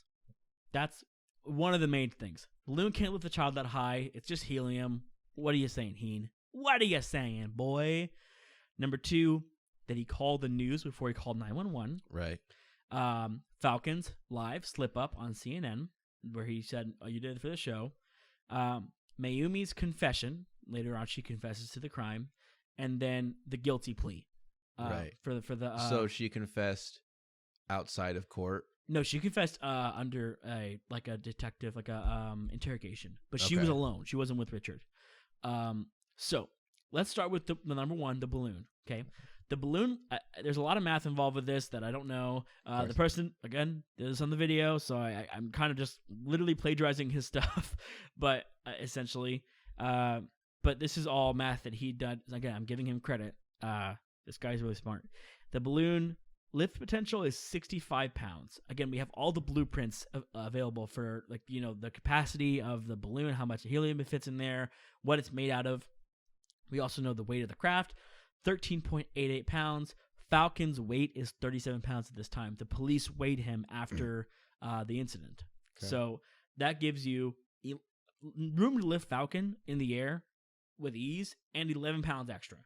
That's one of the main things. Balloon can't lift the child that high. It's just helium. What are you saying, Heen? What are you saying, boy? Number 2, that he called the news before he called 911. Right. Falcons live slip up on CNN where he said, "Oh, you did it for the show." Mayumi's confession. Later on, she confesses to the crime, and then the guilty plea. Right. For the. So she confessed outside of court. No, she confessed under a detective, interrogation. But she was Okay. alone. She wasn't with Richard. So let's start with the number 1, the balloon. Okay, the balloon. There's a lot of math involved with this that I don't know. The person again did this on the video, so I'm kind of just literally plagiarizing his stuff, but essentially. But this is all math that he done. Again, I'm giving him credit. This guy's really smart. The balloon lift potential is 65 pounds. Again, we have all the blueprints available for the capacity of the balloon, how much helium it fits in there, what it's made out of. We also know the weight of the craft, 13.88 pounds. Falcon's weight is 37 pounds at this time. The police weighed him after the incident. Okay. So that gives you room to lift Falcon in the air with ease and 11 pounds extra.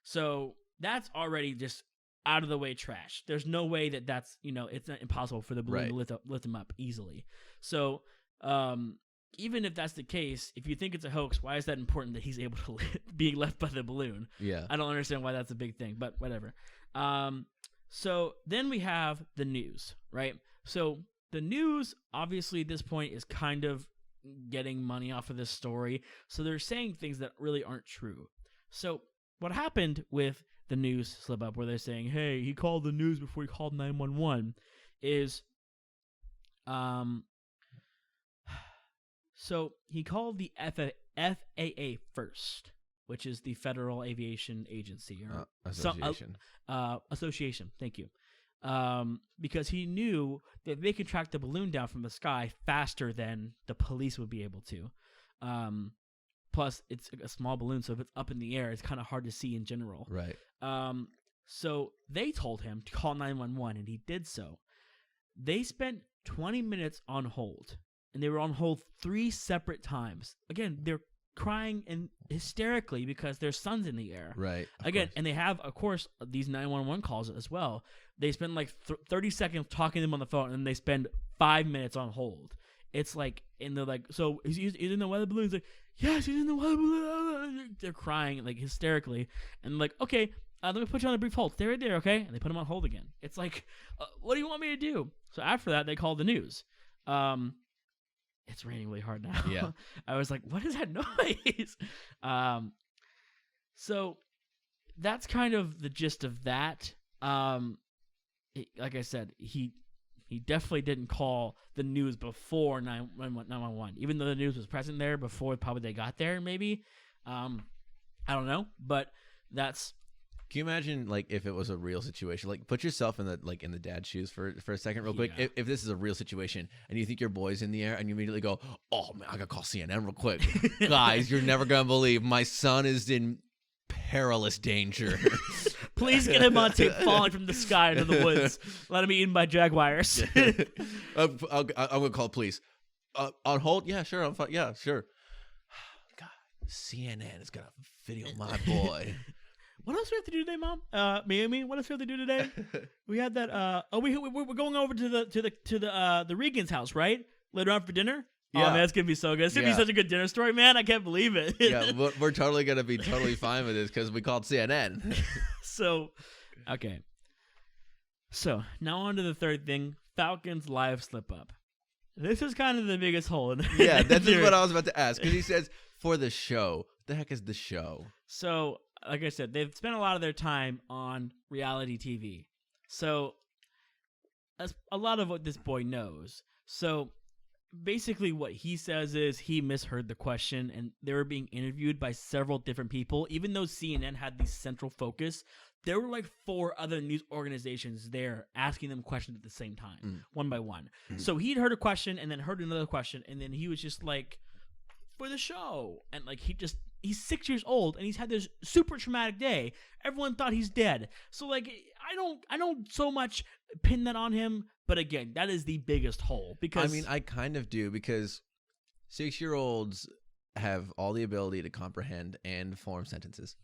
So that's already just out of the way trash. There's no way that's it's not impossible for the balloon to lift him up easily. So even if that's the case, if you think it's a hoax, why is that important that he's able to be left by the balloon? Yeah, I don't understand why that's a big thing, but whatever. So then we have the news, right? So the news, obviously, at this point is kind of getting money off of this story. So they're saying things that really aren't true. So what happened with the news slip up where they're saying, hey, he called the news before he called 911 is, so he called the FAA first, which is the Federal Aviation Agency or Association. Association. Thank you. Because he knew that they could track the balloon down from the sky faster than the police would be able to. Plus, it's a small balloon, so if it's up in the air, it's kind of hard to see in general. Right. So they told him to call 911, and he did so. They spent 20 minutes on hold, and they were on hold 3 separate times. Again, they're crying and hysterically because their son's in the air. Right. Again, and they have, of course, these 911 calls as well. They spend 30 seconds talking to them on the phone, and then they spend 5 minutes on hold. It's like, and they're like, so he's in the weather balloon. He's like, yes, he's in the weather balloon. They're crying hysterically, and like, okay, let me put you on a brief hold. Stay right there, okay? And they put him on hold again. It's like, what do you want me to do? So after that, they called the news. It's raining really hard now. Yeah. I was like, what is that noise? So that's kind of the gist of that. Like I said, he definitely didn't call the news before 911, even though the news was present there before probably they got there, maybe. I don't know, but that's... Can you imagine if it was a real situation? Put yourself in the dad's shoes for a second real quick. If this is a real situation and you think your boy's in the air and you immediately go, oh man, I gotta call CNN real quick. Guys, you're never gonna believe my son is in perilous danger. Please get him on tape falling from the sky into the woods. Let him be eaten by jaguars. I'm gonna call police. On hold? Yeah, sure. I'm fine. Yeah, sure. God, CNN is gonna video my boy. What else do we have to do today, Mom? Miami, what else do we have to do today? We had that. We're going over to the Regan's house, right? Later on for dinner. Yeah. Oh man, that's gonna be so good. It's gonna be such a good dinner story, man. I can't believe it. Yeah, we're totally gonna be totally fine with this because we called CNN. So, okay. So now on to the third thing: Falcons live slip up. This is kind of the biggest hole. Yeah, that's just what I was about to ask because he says for the show. The heck is the show? So, like I said, they've spent a lot of their time on reality TV. So, that's a lot of what this boy knows. So, basically what he says is he misheard the question and they were being interviewed by several different people. Even though CNN had the central focus, there were 4 other news organizations there asking them questions at the same time, one by one. So, he'd heard a question and then heard another question, and then he was just like, for the show. And like he's 6 years old and he's had this super traumatic day. Everyone thought he's dead. So like I don't so much pin that on him, but again, that is the biggest hole because I mean, I kind of do because 6-year-olds have all the ability to comprehend and form sentences.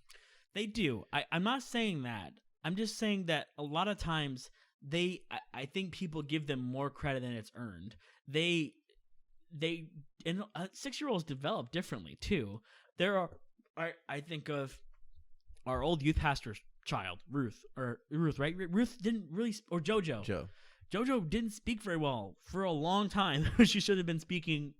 They do. I'm not saying that. I'm just saying that a lot of times I think people give them more credit than it's earned. And 6-year-olds develop differently too. I think of our old youth pastor's child, Ruth, right? Ruth didn't really, or JoJo. JoJo didn't speak very well for a long time. She should have been speaking,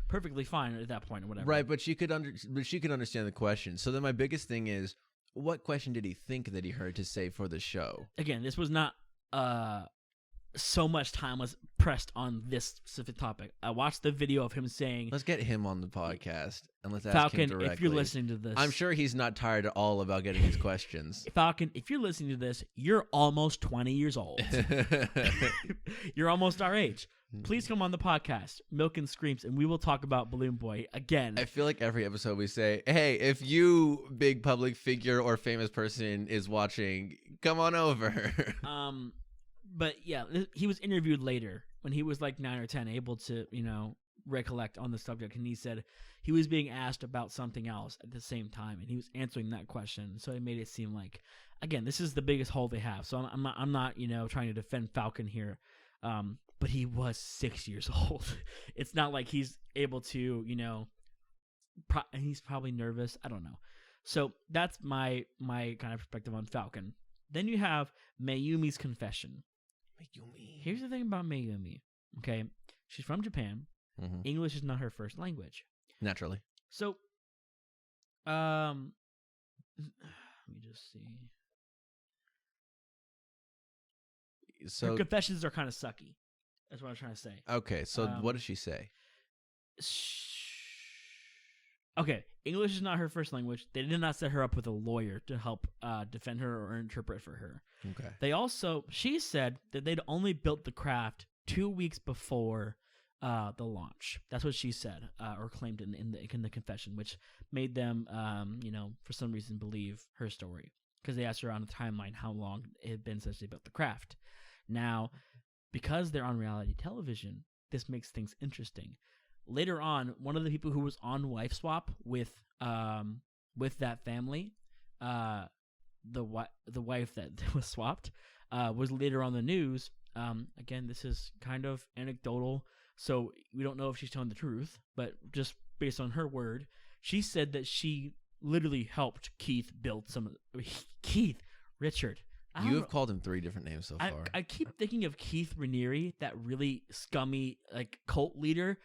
perfectly fine at that point or whatever. Right, but she could understand the question. So then my biggest thing is, what question did he think that he heard to say for the show? Again, this was not so much time was pressed on this specific topic. I watched the video of him saying, let's get him on the podcast and let's ask Falcon, him directly. if you're listening to this, I'm sure he's not tired at all about getting these questions. Falcon, if you're listening to this, you're almost 20 years old. You're almost our age. Please come on the podcast, Milk and Screams, and we will talk about Balloon Boy again. I feel like every episode we say, hey, if you big public figure or famous person is watching, come on over. But yeah, he was interviewed later when he was like 9 or 10, able to, recollect on the subject. And he said he was being asked about something else at the same time. And he was answering that question. So it made it seem like, again, this is the biggest hole they have. So I'm not trying to defend Falcon here. But he was 6 years old. It's not like he's able to, he's probably nervous. I don't know. So that's my kind of perspective on Falcon. Then you have Mayumi's confession. Here's the thing about Mayumi. Okay, she's from Japan. Mm-hmm. English is not her first language. Naturally. So, let me just see. So her confessions are kind of sucky. That's what I'm trying to say. Okay, so what does she say? Okay, English is not her first language. They did not set her up with a lawyer to help defend her or interpret for her. Okay. She said that they'd only built the craft 2 weeks before the launch. That's what she said or claimed in the confession, which made them, for some reason believe her story because they asked her on a timeline how long it had been since they built the craft. Now, because they're on reality television, this makes things interesting. Later on, one of the people who was on Wife Swap with that family, the wife that was swapped, was later on the news. Again, this is kind of anecdotal, so we don't know if she's telling the truth, but just based on her word, she said that she literally helped Keith build Richard. You have called him 3 different names so far. I keep thinking of Keith Raniere, that really scummy cult leader,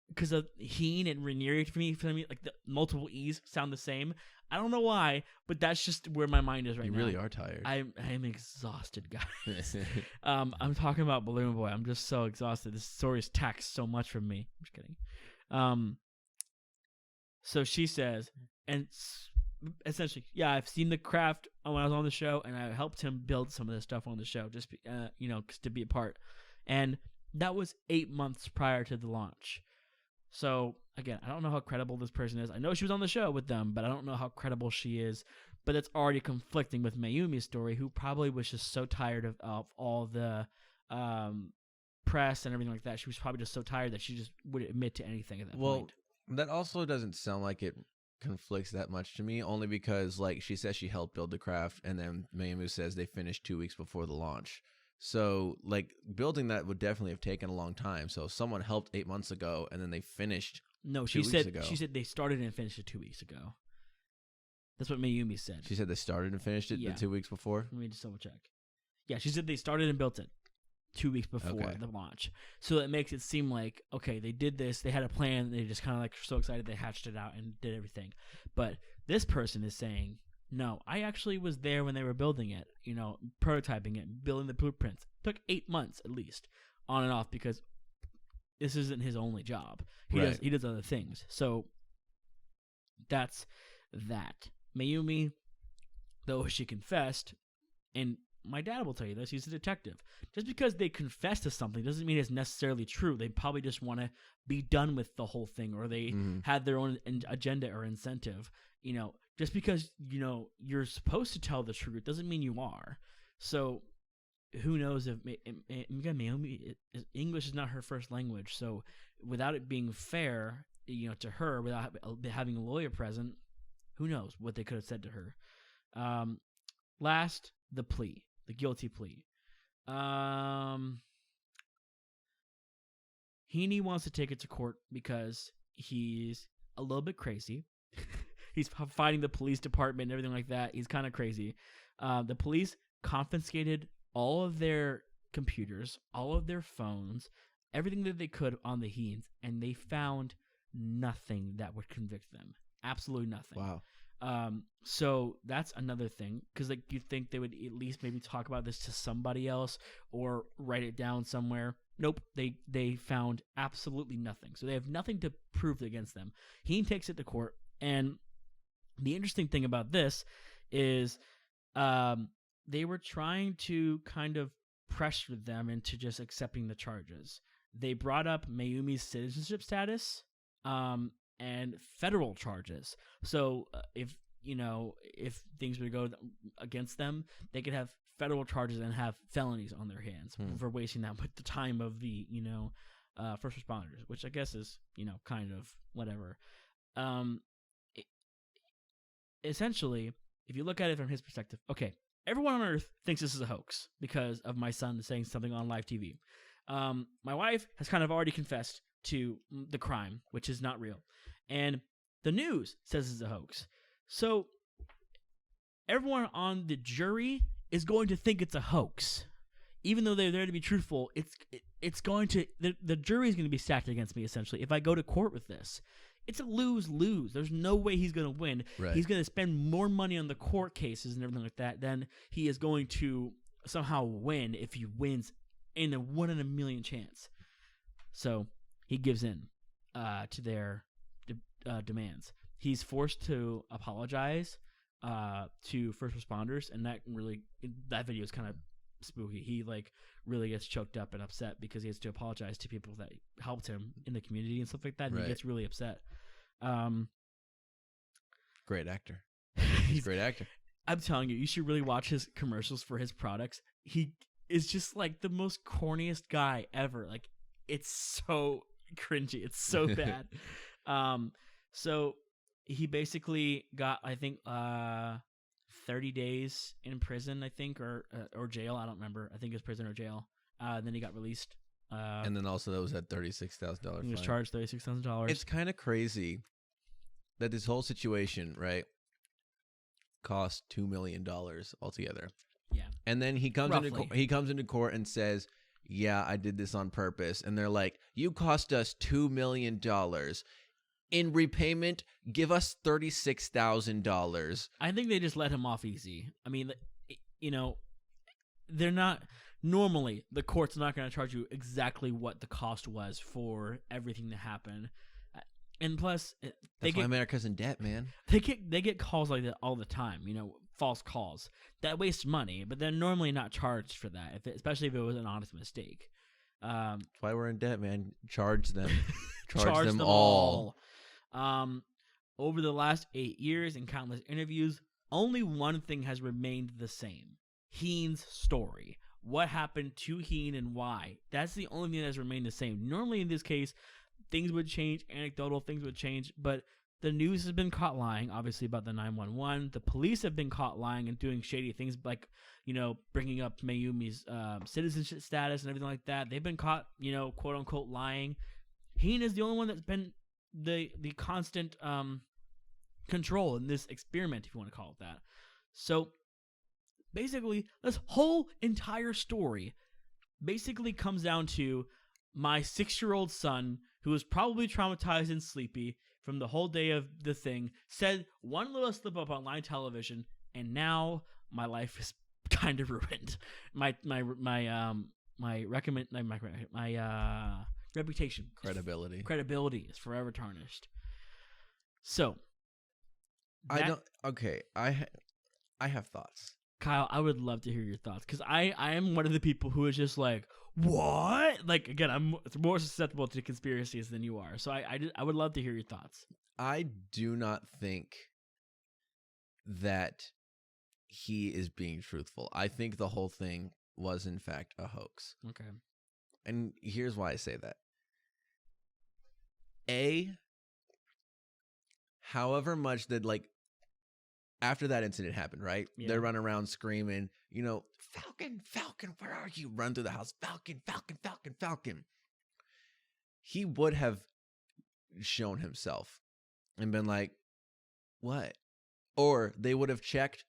because of Heen and Raniere for me, like the multiple E's sound the same. I don't know why, but that's just where my mind is right now. You really are tired. I'm exhausted, guys. I'm talking about Balloon Boy. I'm just so exhausted. This story has taxed so much from me. I'm just kidding. So she says, and essentially, yeah, I've seen the craft when I was on the show, and I helped him build some of this stuff on the show, just to be a part. And that was 8 months prior to the launch. So again, I don't know how credible this person is. I know she was on the show with them, but I don't know how credible she is. But it's already conflicting with Mayumi's story, who probably was just so tired of all the press and everything like that. She was probably just so tired that she just wouldn't admit to anything at that point. Well, that also doesn't sound like it conflicts that much to me, only because she says she helped build the craft, and then Mayumi says they finished 2 weeks before the launch. So building that would definitely have taken a long time. So if someone helped 8 months ago and then they finished she said they started and finished it 2 weeks ago. That's what Mayumi said. She said they started and finished it the 2 weeks before? Let me just double check. Yeah, she said they started and built it 2 weeks before the launch. So it makes it seem like, okay, they did this, they had a plan, they just kind of so excited they hatched it out and did everything. But this person is saying, no, I actually was there when they were building it, prototyping it, building the blueprints. It took 8 months at least, on and off, because this isn't his only job. He does other things. So that's that. Mayumi, though she confessed, and my dad will tell you this. He's a detective. Just because they confess to something doesn't mean it's necessarily true. They probably just want to be done with the whole thing, or they had their own agenda or incentive. Just because you're supposed to tell the truth doesn't mean you are. So who knows if Naomi, English is not her first language. So without it being fair, to her, without having a lawyer present, who knows what they could have said to her. Last, the guilty plea. Heaney wants to take it to court because he's a little bit crazy. He's fighting the police department and everything like that. He's kind of crazy. The police confiscated all of their computers, all of their phones, everything that they could on the Heens, and they found nothing that would convict them. Absolutely nothing. Wow. So that's another thing, because you think they would at least maybe talk about this to somebody else or write it down somewhere. Nope, they found absolutely nothing. So they have nothing to prove against them. Heen takes it to court, and the interesting thing about this is they were trying to kind of pressure them into just accepting the charges. They brought up Mayumi's citizenship status and federal charges. So if things would go against them, they could have federal charges and have felonies on their hands for wasting that with the time of the first responders, which I guess is kind of whatever. Essentially, if you look at it from his perspective, okay, everyone on Earth thinks this is a hoax because of my son saying something on live TV. My wife has kind of already confessed to the crime, which is not real. And the news says it's a hoax. So everyone on the jury is going to think it's a hoax. Even though they're there to be truthful, it's going to the jury is going to be stacked against me, essentially, if I go to court with this. It's a lose-lose. There's no way he's going to win. Right. He's going to spend more money on the court cases and everything like that than he is going to somehow win if he wins in a 1 in a million chance. So he gives in to their demands. He's forced to apologize to first responders, and that video is kind of spooky. He really gets choked up and upset because he has to apologize to people that helped him in the community and stuff like that. And right. He gets really upset. Great actor. He's a great actor. I'm telling you, you should really watch his commercials for his products. He is just the most corniest guy ever. It's so cringy. It's so bad. So he basically got, I think, 30 days in prison, I think, or jail. I don't remember. I think it was prison or jail. Then he got released. And then also that was at $36,000 fine. He was charged $36,000. It's kind of crazy that this whole situation, right, cost $2 million altogether. Yeah. And then he comes into court and says, "Yeah, I did this on purpose." And they're like, "You cost us $2 million. In repayment, give us $36,000. I think they just let him off easy. I mean, they're not normally the court's not going to charge you exactly what the cost was for everything that happened. And plus, That's why America's in debt, man. They get calls like that all the time. False calls that waste money, but they're normally not charged for that, especially if it was an honest mistake. That's why we're in debt, man. Charge them. Charge them all. Over the last 8 years in countless interviews, only one thing has remained the same. Heen's story. What happened to Heen and why. That's the only thing that's remained the same. Normally in this case, things would change, anecdotal things would change, but the news has been caught lying, obviously, about the 911. The police have been caught lying and doing shady things like, bringing up Mayumi's citizenship status and everything like that. They've been caught, quote-unquote lying. Heen is the only one that's been the constant control in this experiment, if you want to call it that. So basically, this whole entire story basically comes down to my 6-year-old son, who was probably traumatized and sleepy from the whole day of the thing, said one little slip up on live television, and now my life is kind of ruined. My reputation, credibility is forever tarnished. So I have thoughts. Kyle, I would love to hear your thoughts because I am one of the people who is just like, what? Like, again, I'm more susceptible to conspiracies than you are. So I would love to hear your thoughts. I do not think that he is being truthful. I think the whole thing was, in fact, a hoax. Okay. And here's why I say that. However much that, like, after that incident happened, right? Yeah. They're running around screaming, you know, Falcon, Falcon, where are you? Run through the house. Falcon, Falcon, Falcon, Falcon. He would have shown himself and been like, what? Or they would have checked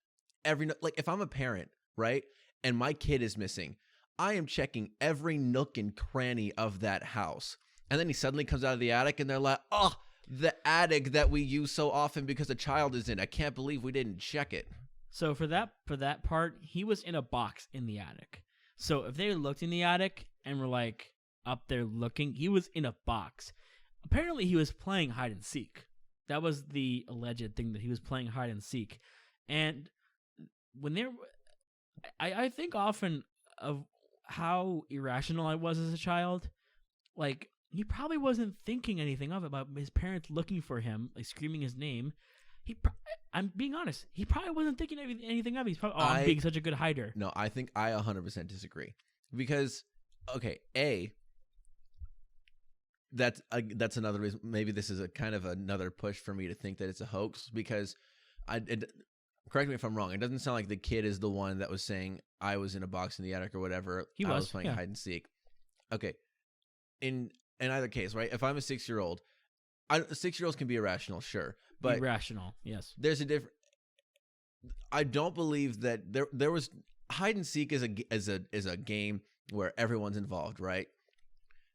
like, if I'm a parent, right? And my kid is missing, I am checking every nook and cranny of that house. And then he suddenly comes out of the attic and they're like, oh, the attic that we use so often because a child is in. I can't believe we didn't check it. So for that part, he was in a box in the attic. So if they looked in the attic and were like up there looking, he was in a box. Apparently he was playing hide and seek. That was the alleged thing, that he was playing hide and seek. And when I think often of how irrational I was as a child. Like, he probably wasn't thinking anything of it, about his parents looking for him, like screaming his name. I'm being honest. He probably wasn't thinking anything of it. He's probably, I'm being such a good hider. No, I think I 100% disagree. Because, okay, that's another reason. Maybe this is a kind of another push for me to think that it's a hoax. Because, correct me if I'm wrong, it doesn't sound like the kid is the one that was saying I was in a box in the attic or whatever. I was playing hide and seek. Okay. In either case, right? If I'm a 6-year-old, 6-year-olds can be irrational, sure, but irrational, yes. There's a different. I don't believe that there was hide and seek is a game where everyone's involved, right?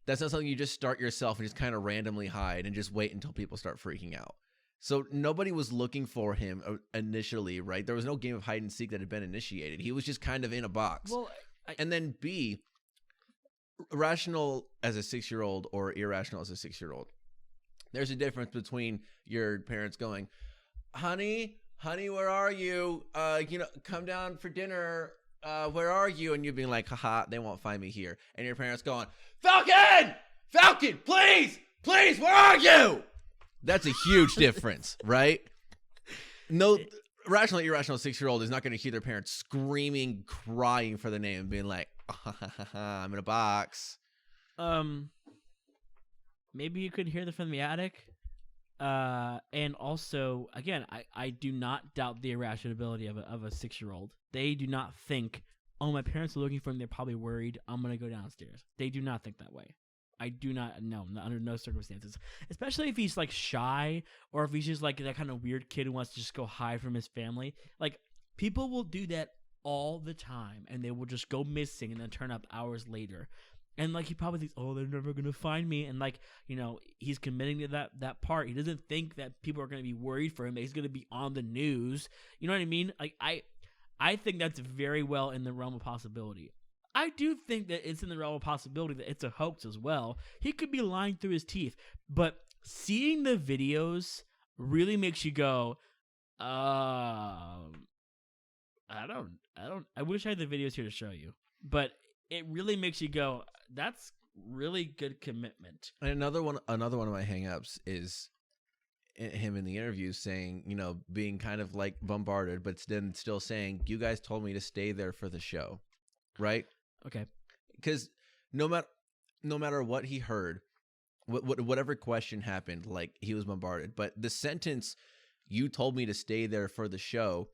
That's not something you just start yourself and just kind of randomly hide and just wait until people start freaking out. So nobody was looking for him initially, right? There was no game of hide and seek that had been initiated. He was just kind of in a box. Well, and then B, rational as a 6-year-old or irrational as a 6-year-old. There's a difference between your parents going, honey, where are you? Come down for dinner. Where are you? And you being like, haha, they won't find me here. And your parents going, Falcon, please, where are you? That's a huge difference, right? No, rational, irrational 6-year-old is not going to hear their parents screaming, crying for the name and being like, I'm in a box. Maybe you could hear them from the attic. And also, again, I do not doubt the irrationality of a 6-year-old. They do not think, oh, my parents are looking for me, they're probably worried, I'm going to go downstairs. They do not think that way. I do not know, under no circumstances. Especially if he's like shy, or if he's just like that kind of weird kid who wants to just go hide from his family. Like, people will do that all the time, and they will just go missing and then turn up hours later. And like, he probably thinks, oh, they're never gonna find me, and like, he's committing to that part. He doesn't think that people are gonna be worried for him, that he's gonna be on the news. You know what I mean? Like, I think that's very well in the realm of possibility. I do think that it's in the realm of possibility that it's a hoax as well. He could be lying through his teeth, but seeing the videos really makes you go, I wish I had the videos here to show you, but it really makes you go, that's really good commitment. And another one of my hangups is him in the interviews saying, being kind of like bombarded, but then still saying, you guys told me to stay there for the show, right? Okay. Because no matter what he heard, whatever question happened, like, he was bombarded. But the sentence, you told me to stay there for the show,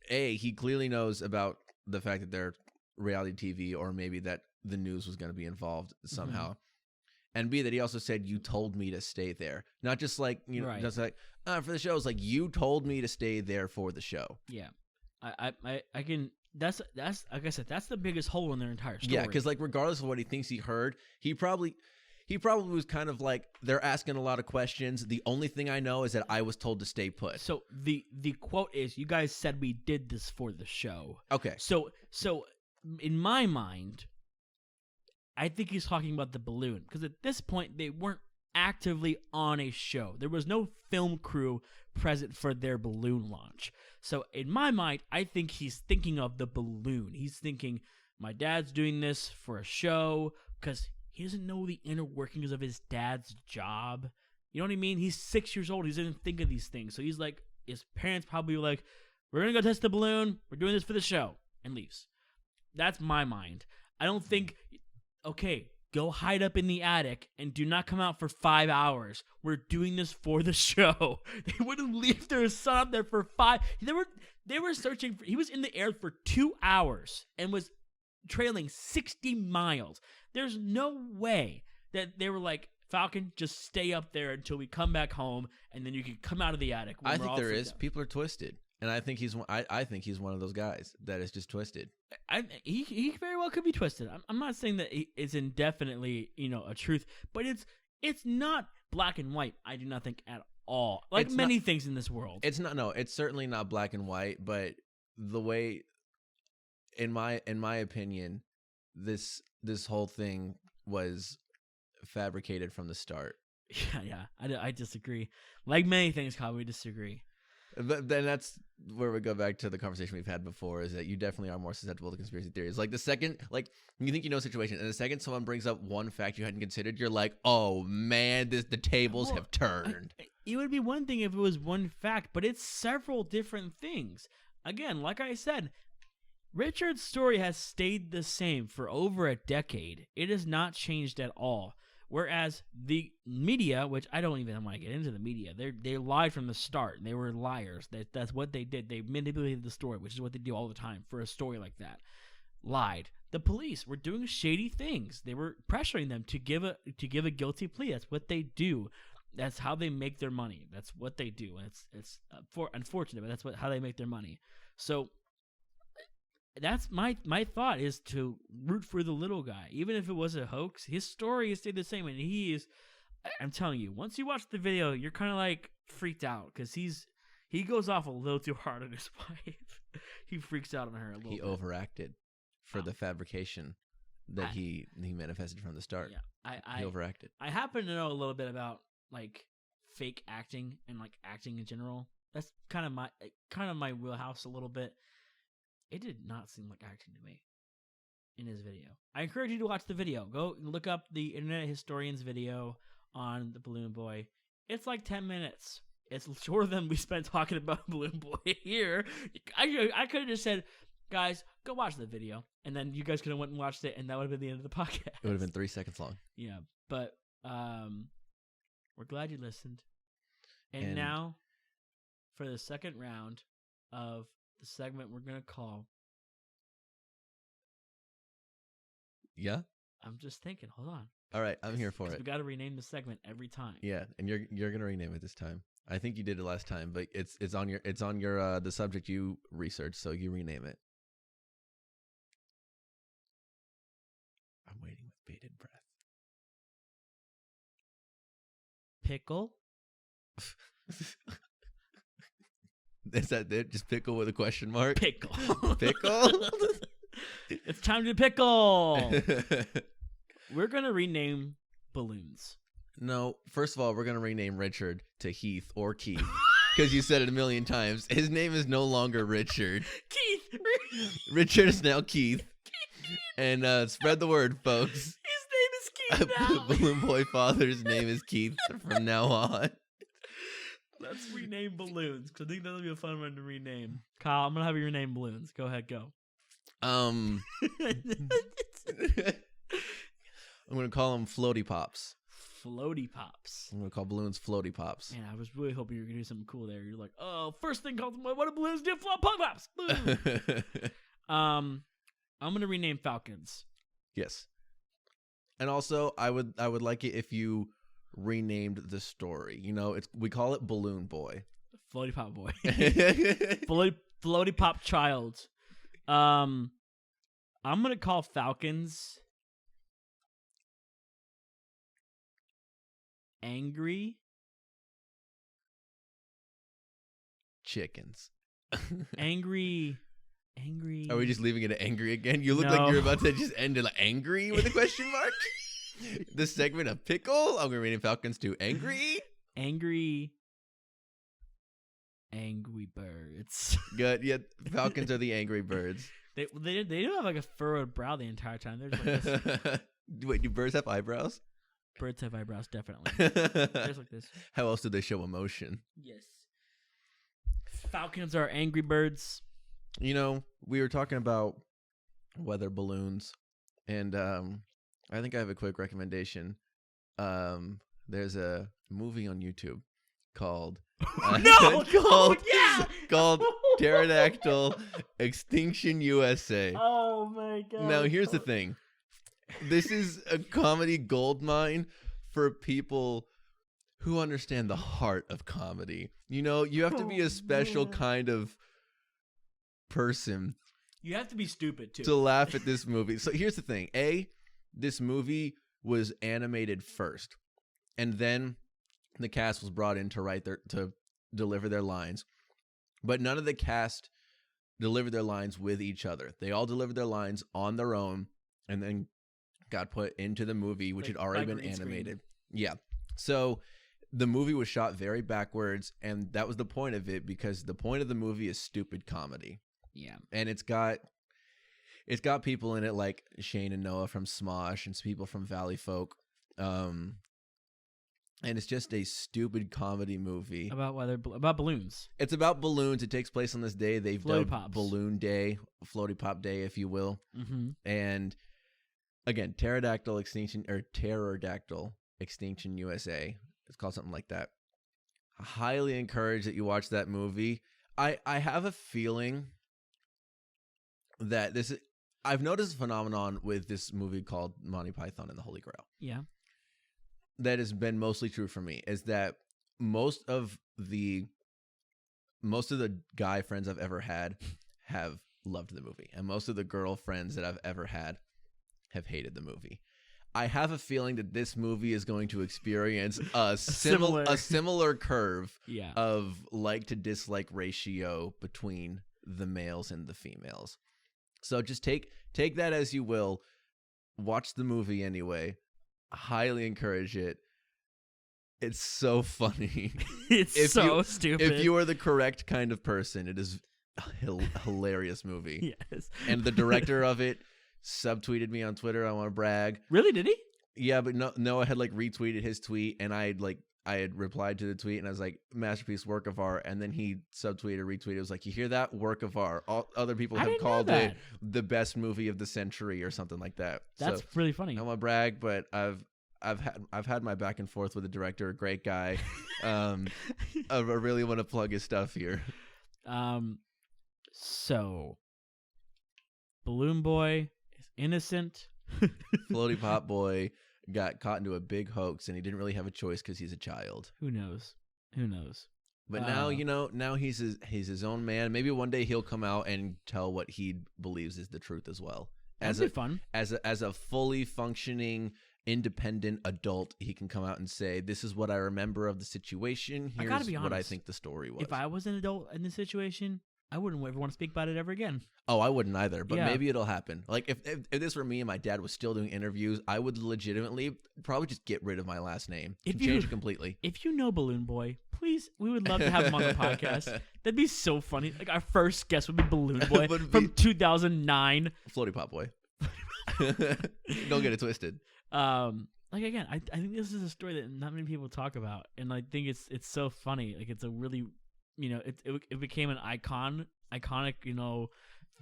he clearly knows about the fact that they're reality TV, or maybe that the news was going to be involved somehow. Mm-hmm. And B, that he also said, you told me to stay there. Not just like, right. Just like, for the show. It's like, you told me to stay there for the show. Yeah. I can... That's like I said, that's the biggest hole in their entire story. Yeah, because like, regardless of what he thinks he heard, he probably was kind of like, they're asking a lot of questions. The only thing I know is that I was told to stay put. So the quote is, you guys said we did this for the show. Okay. So in my mind, I think he's talking about the balloon, because at this point they weren't actively on a show. There was no film crew present for their balloon launch. So in my mind, I think he's thinking of the balloon. He's thinking, my dad's doing this for a show, because he doesn't know the inner workings of his dad's job. You know what I mean? He's 6 years old. He doesn't think of these things. So he's like, his parents probably were like, we're going to go test the balloon. We're doing this for the show. And leaves. That's my mind. I don't think, okay, go hide up in the attic and do not come out for 5 hours. We're doing this for the show. They wouldn't leave their son up there for 5. They were searching for, he was in the air for 2 hours and was trailing 60 miles. There's no way that they were like, Falcon, just stay up there until we come back home, and then you can come out of the attic. I think there is. People are twisted. And I think he's one of those guys that is just twisted. He very well could be twisted. I'm not saying that it's indefinitely, a truth, but it's not black and white. I do not think at all. Like it's many things in this world. It's not. No, it's certainly not black and white. But the way, in my opinion, this whole thing was fabricated from the start. Yeah. I disagree. Like many things, Kyle, we disagree. But then that's where we go back to the conversation we've had before, is that you definitely are more susceptible to conspiracy theories. Like the second, you think you know a situation, and the second someone brings up one fact you hadn't considered, you're like, oh man, the tables have turned. It would be one thing if it was one fact, but it's several different things. Again, like I said, Richard's story has stayed the same for over a decade. It has not changed at all. Whereas the media, which I don't even want to get into the media, they lied from the start. They were liars. That's what they did. They manipulated the story, which is what they do all the time for a story like that. Lied. The police were doing shady things. They were pressuring them to give a guilty plea. That's what they do. That's how they make their money. That's what they do. And it's unfortunate, but that's how they make their money. So that's my thought, is to root for the little guy. Even if it was a hoax, his story has stayed the same. And I'm telling you, once you watch the video, you're kind of like freaked out, because he goes off a little too hard on his wife. He freaks out on her a little bit. He overacted for the fabrication that he manifested from the start. Yeah, he overacted. I happen to know a little bit about like fake acting and like acting in general. That's kind of my wheelhouse a little bit. It did not seem like acting to me in his video. I encourage you to watch the video. Go look up the Internet Historian's video on the Balloon Boy. It's like 10 minutes. It's shorter than we spent talking about Balloon Boy here. I could have just said, guys, go watch the video. And then you guys could have went and watched it, and that would have been the end of the podcast. It would have been 3 seconds long. Yeah, but we're glad you listened. And now, for the second round of the segment we're going to call... Yeah? I'm just thinking. Hold on. All right, I'm here for it. We got to rename the segment every time. Yeah, and you're going to rename it this time. I think you did it last time, but it's on your the subject you researched, so you rename it. I'm waiting with bated breath. Pickle? Is that it? Just pickle with a question mark? Pickle. Pickle? It's time to pickle. We're going to rename balloons. No, first of all, we're going to rename Richard to Heath or Keith, because you said it a million times. His name is no longer Richard. Keith. Richard is now Keith. And spread the word, folks. His name is Keith now. Balloon Boy father's name is Keith from now on. Let's rename balloons, because I think that'll be a fun one to rename. Kyle, I'm going to have you rename balloons. Go ahead, go. I'm going to call them Floaty Pops. Floaty Pops. I'm going to call balloons Floaty Pops. Man, I was really hoping you were going to do something cool there. You're like, oh, first thing called them, what do balloons do? Floaty Pops. I'm going to rename Falcons. Yes. And also, I would like it if you renamed the story. You know, we call it Balloon Boy. Floaty Pop Boy. Floaty Pop Child. I'm going to call Falcons Angry Chickens. Angry. Are we just leaving it at angry again? You look like you're about to just end it like angry with a question mark. This segment of Pickle. I'm going to be reading Falcons to Angry birds. Good. Yeah, Falcons are the angry birds. They do have like a furrowed brow the entire time. They're just like this. Wait, do birds have eyebrows? Birds have eyebrows, definitely. Just like this. How else do they show emotion? Yes. Falcons are angry birds. You know, we were talking about weather balloons, and I think I have a quick recommendation. There's a movie on YouTube called called Pterodactyl Extinction USA. Oh my god. Now here's the thing. This is a comedy goldmine for people who understand the heart of comedy. You know, you have to be a special kind of person. You have to be stupid too to laugh at this movie. So here's the thing. This movie was animated first, and then the cast was brought in to deliver their lines. But none of the cast delivered their lines with each other. They all delivered their lines on their own and then got put into the movie, which had already been animated. Yeah. So the movie was shot very backwards, and that was the point of it, because the point of the movie is stupid comedy. Yeah. And it's got people in it like Shane and Noah from Smosh and some people from Valley Folk. And it's just a stupid comedy movie. About balloons. It's about balloons. It takes place on this day they've dubbed Pops. Balloon Day, Floaty Pop Day, if you will. Mm-hmm. And again, Pterodactyl Extinction USA. It's called something like that. I highly encourage that you watch that movie. I have a feeling that I've noticed a phenomenon with this movie called Monty Python and the Holy Grail. Yeah. That has been mostly true for me, is that most of the guy friends I've ever had have loved the movie, and most of the girlfriends that I've ever had have hated the movie. I have a feeling that this movie is going to experience a similar curve of like to dislike ratio between the males and the females. So just take that as you will. Watch the movie anyway. Highly encourage it. It's so funny. It's so stupid. If you are the correct kind of person, it is a hilarious movie. Yes. And the director of it subtweeted me on Twitter. I want to brag. Really? Did he? Yeah, but Noah had like retweeted his tweet, and I had replied to the tweet, and I was like, masterpiece, work of art. And then he retweeted. It was like, you hear that? Work of art. All other people have called it the best movie of the century or something like that. That's really funny. I want to brag, but I've had my back and forth with the director, great guy. I really want to plug his stuff here. So Balloon Boy is innocent. Floaty Pop Boy got caught into a big hoax, and he didn't really have a choice because he's a child. Who knows? But now he's his own man. Maybe one day he'll come out and tell what he believes is the truth as well. That'd be fun. As a fully functioning, independent adult, he can come out and say, "This is what I remember of the situation. Here's what I think the story was." If I was an adult in this situation, I wouldn't ever want to speak about it ever again. Oh, I wouldn't either, but maybe it'll happen. Like if this were me and my dad was still doing interviews, I would legitimately probably just get rid of my last name and change it completely. If you know Balloon Boy, please, we would love to have him on the podcast. That'd be so funny. Like our first guest would be Balloon Boy from 2009. Floaty Pop Boy. Don't get it twisted. Like again, I think this is a story that not many people talk about, and I think it's so funny. Like it's a really, it became an iconic,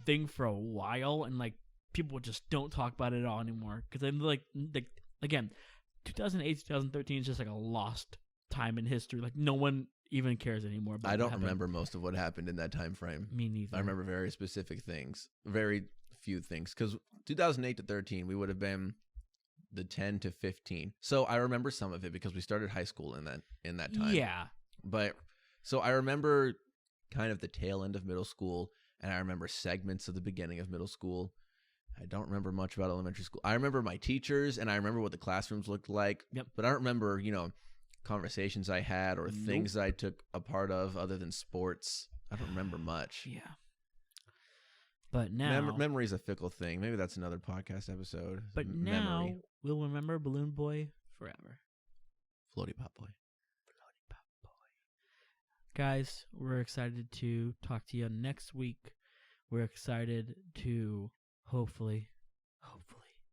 thing for a while, and like people just don't talk about it at all anymore. Because I'm like again, 2008, 2013 is just like a lost time in history. Like no one even cares anymore about. I don't remember most of what happened in that time frame. Me neither. I remember very specific things, very few things. Because 2008 to 13, we would have been the 10 to 15. So I remember some of it because we started high school in that time. Yeah. But so I remember kind of the tail end of middle school, and I remember segments of the beginning of middle school. I don't remember much about elementary school. I remember my teachers, and I remember what the classrooms looked like. Yep. But I don't remember, conversations I had or things I took a part of other than sports. I don't remember much. Yeah. But now, memory's a fickle thing. Maybe that's another podcast episode. but now we'll remember Balloon Boy forever. Floaty Pop Boy. Guys, we're excited to talk to you next week. We're excited to hopefully,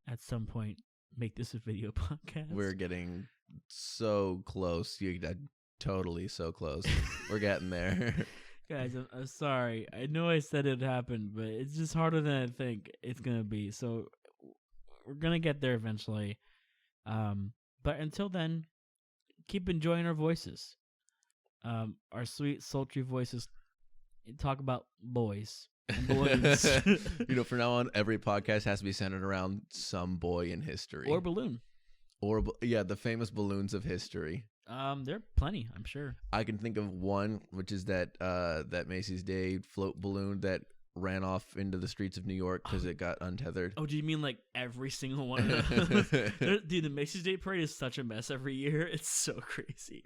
at some point, make this a video podcast. We're getting so close. Totally so close. We're getting there. Guys, I'm sorry. I know I said it happened, but it's just harder than I think it's going to be. So we're going to get there eventually. But until then, keep enjoying our voices. Our sweet, sultry voices talk about boys and balloons. From now on, every podcast has to be centered around some boy in history. Or balloon. The famous balloons of history. There are plenty, I'm sure. I can think of one, which is that Macy's Day float balloon that ran off into the streets of New York because it got untethered. Oh, do you mean like every single one of them? Dude, the Macy's Day Parade is such a mess every year. It's so crazy.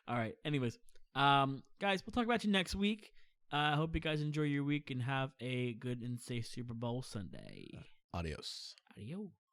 All right. Anyways, guys, we'll talk about you next week. I hope you guys enjoy your week and have a good and safe Super Bowl Sunday. Adios. Adios.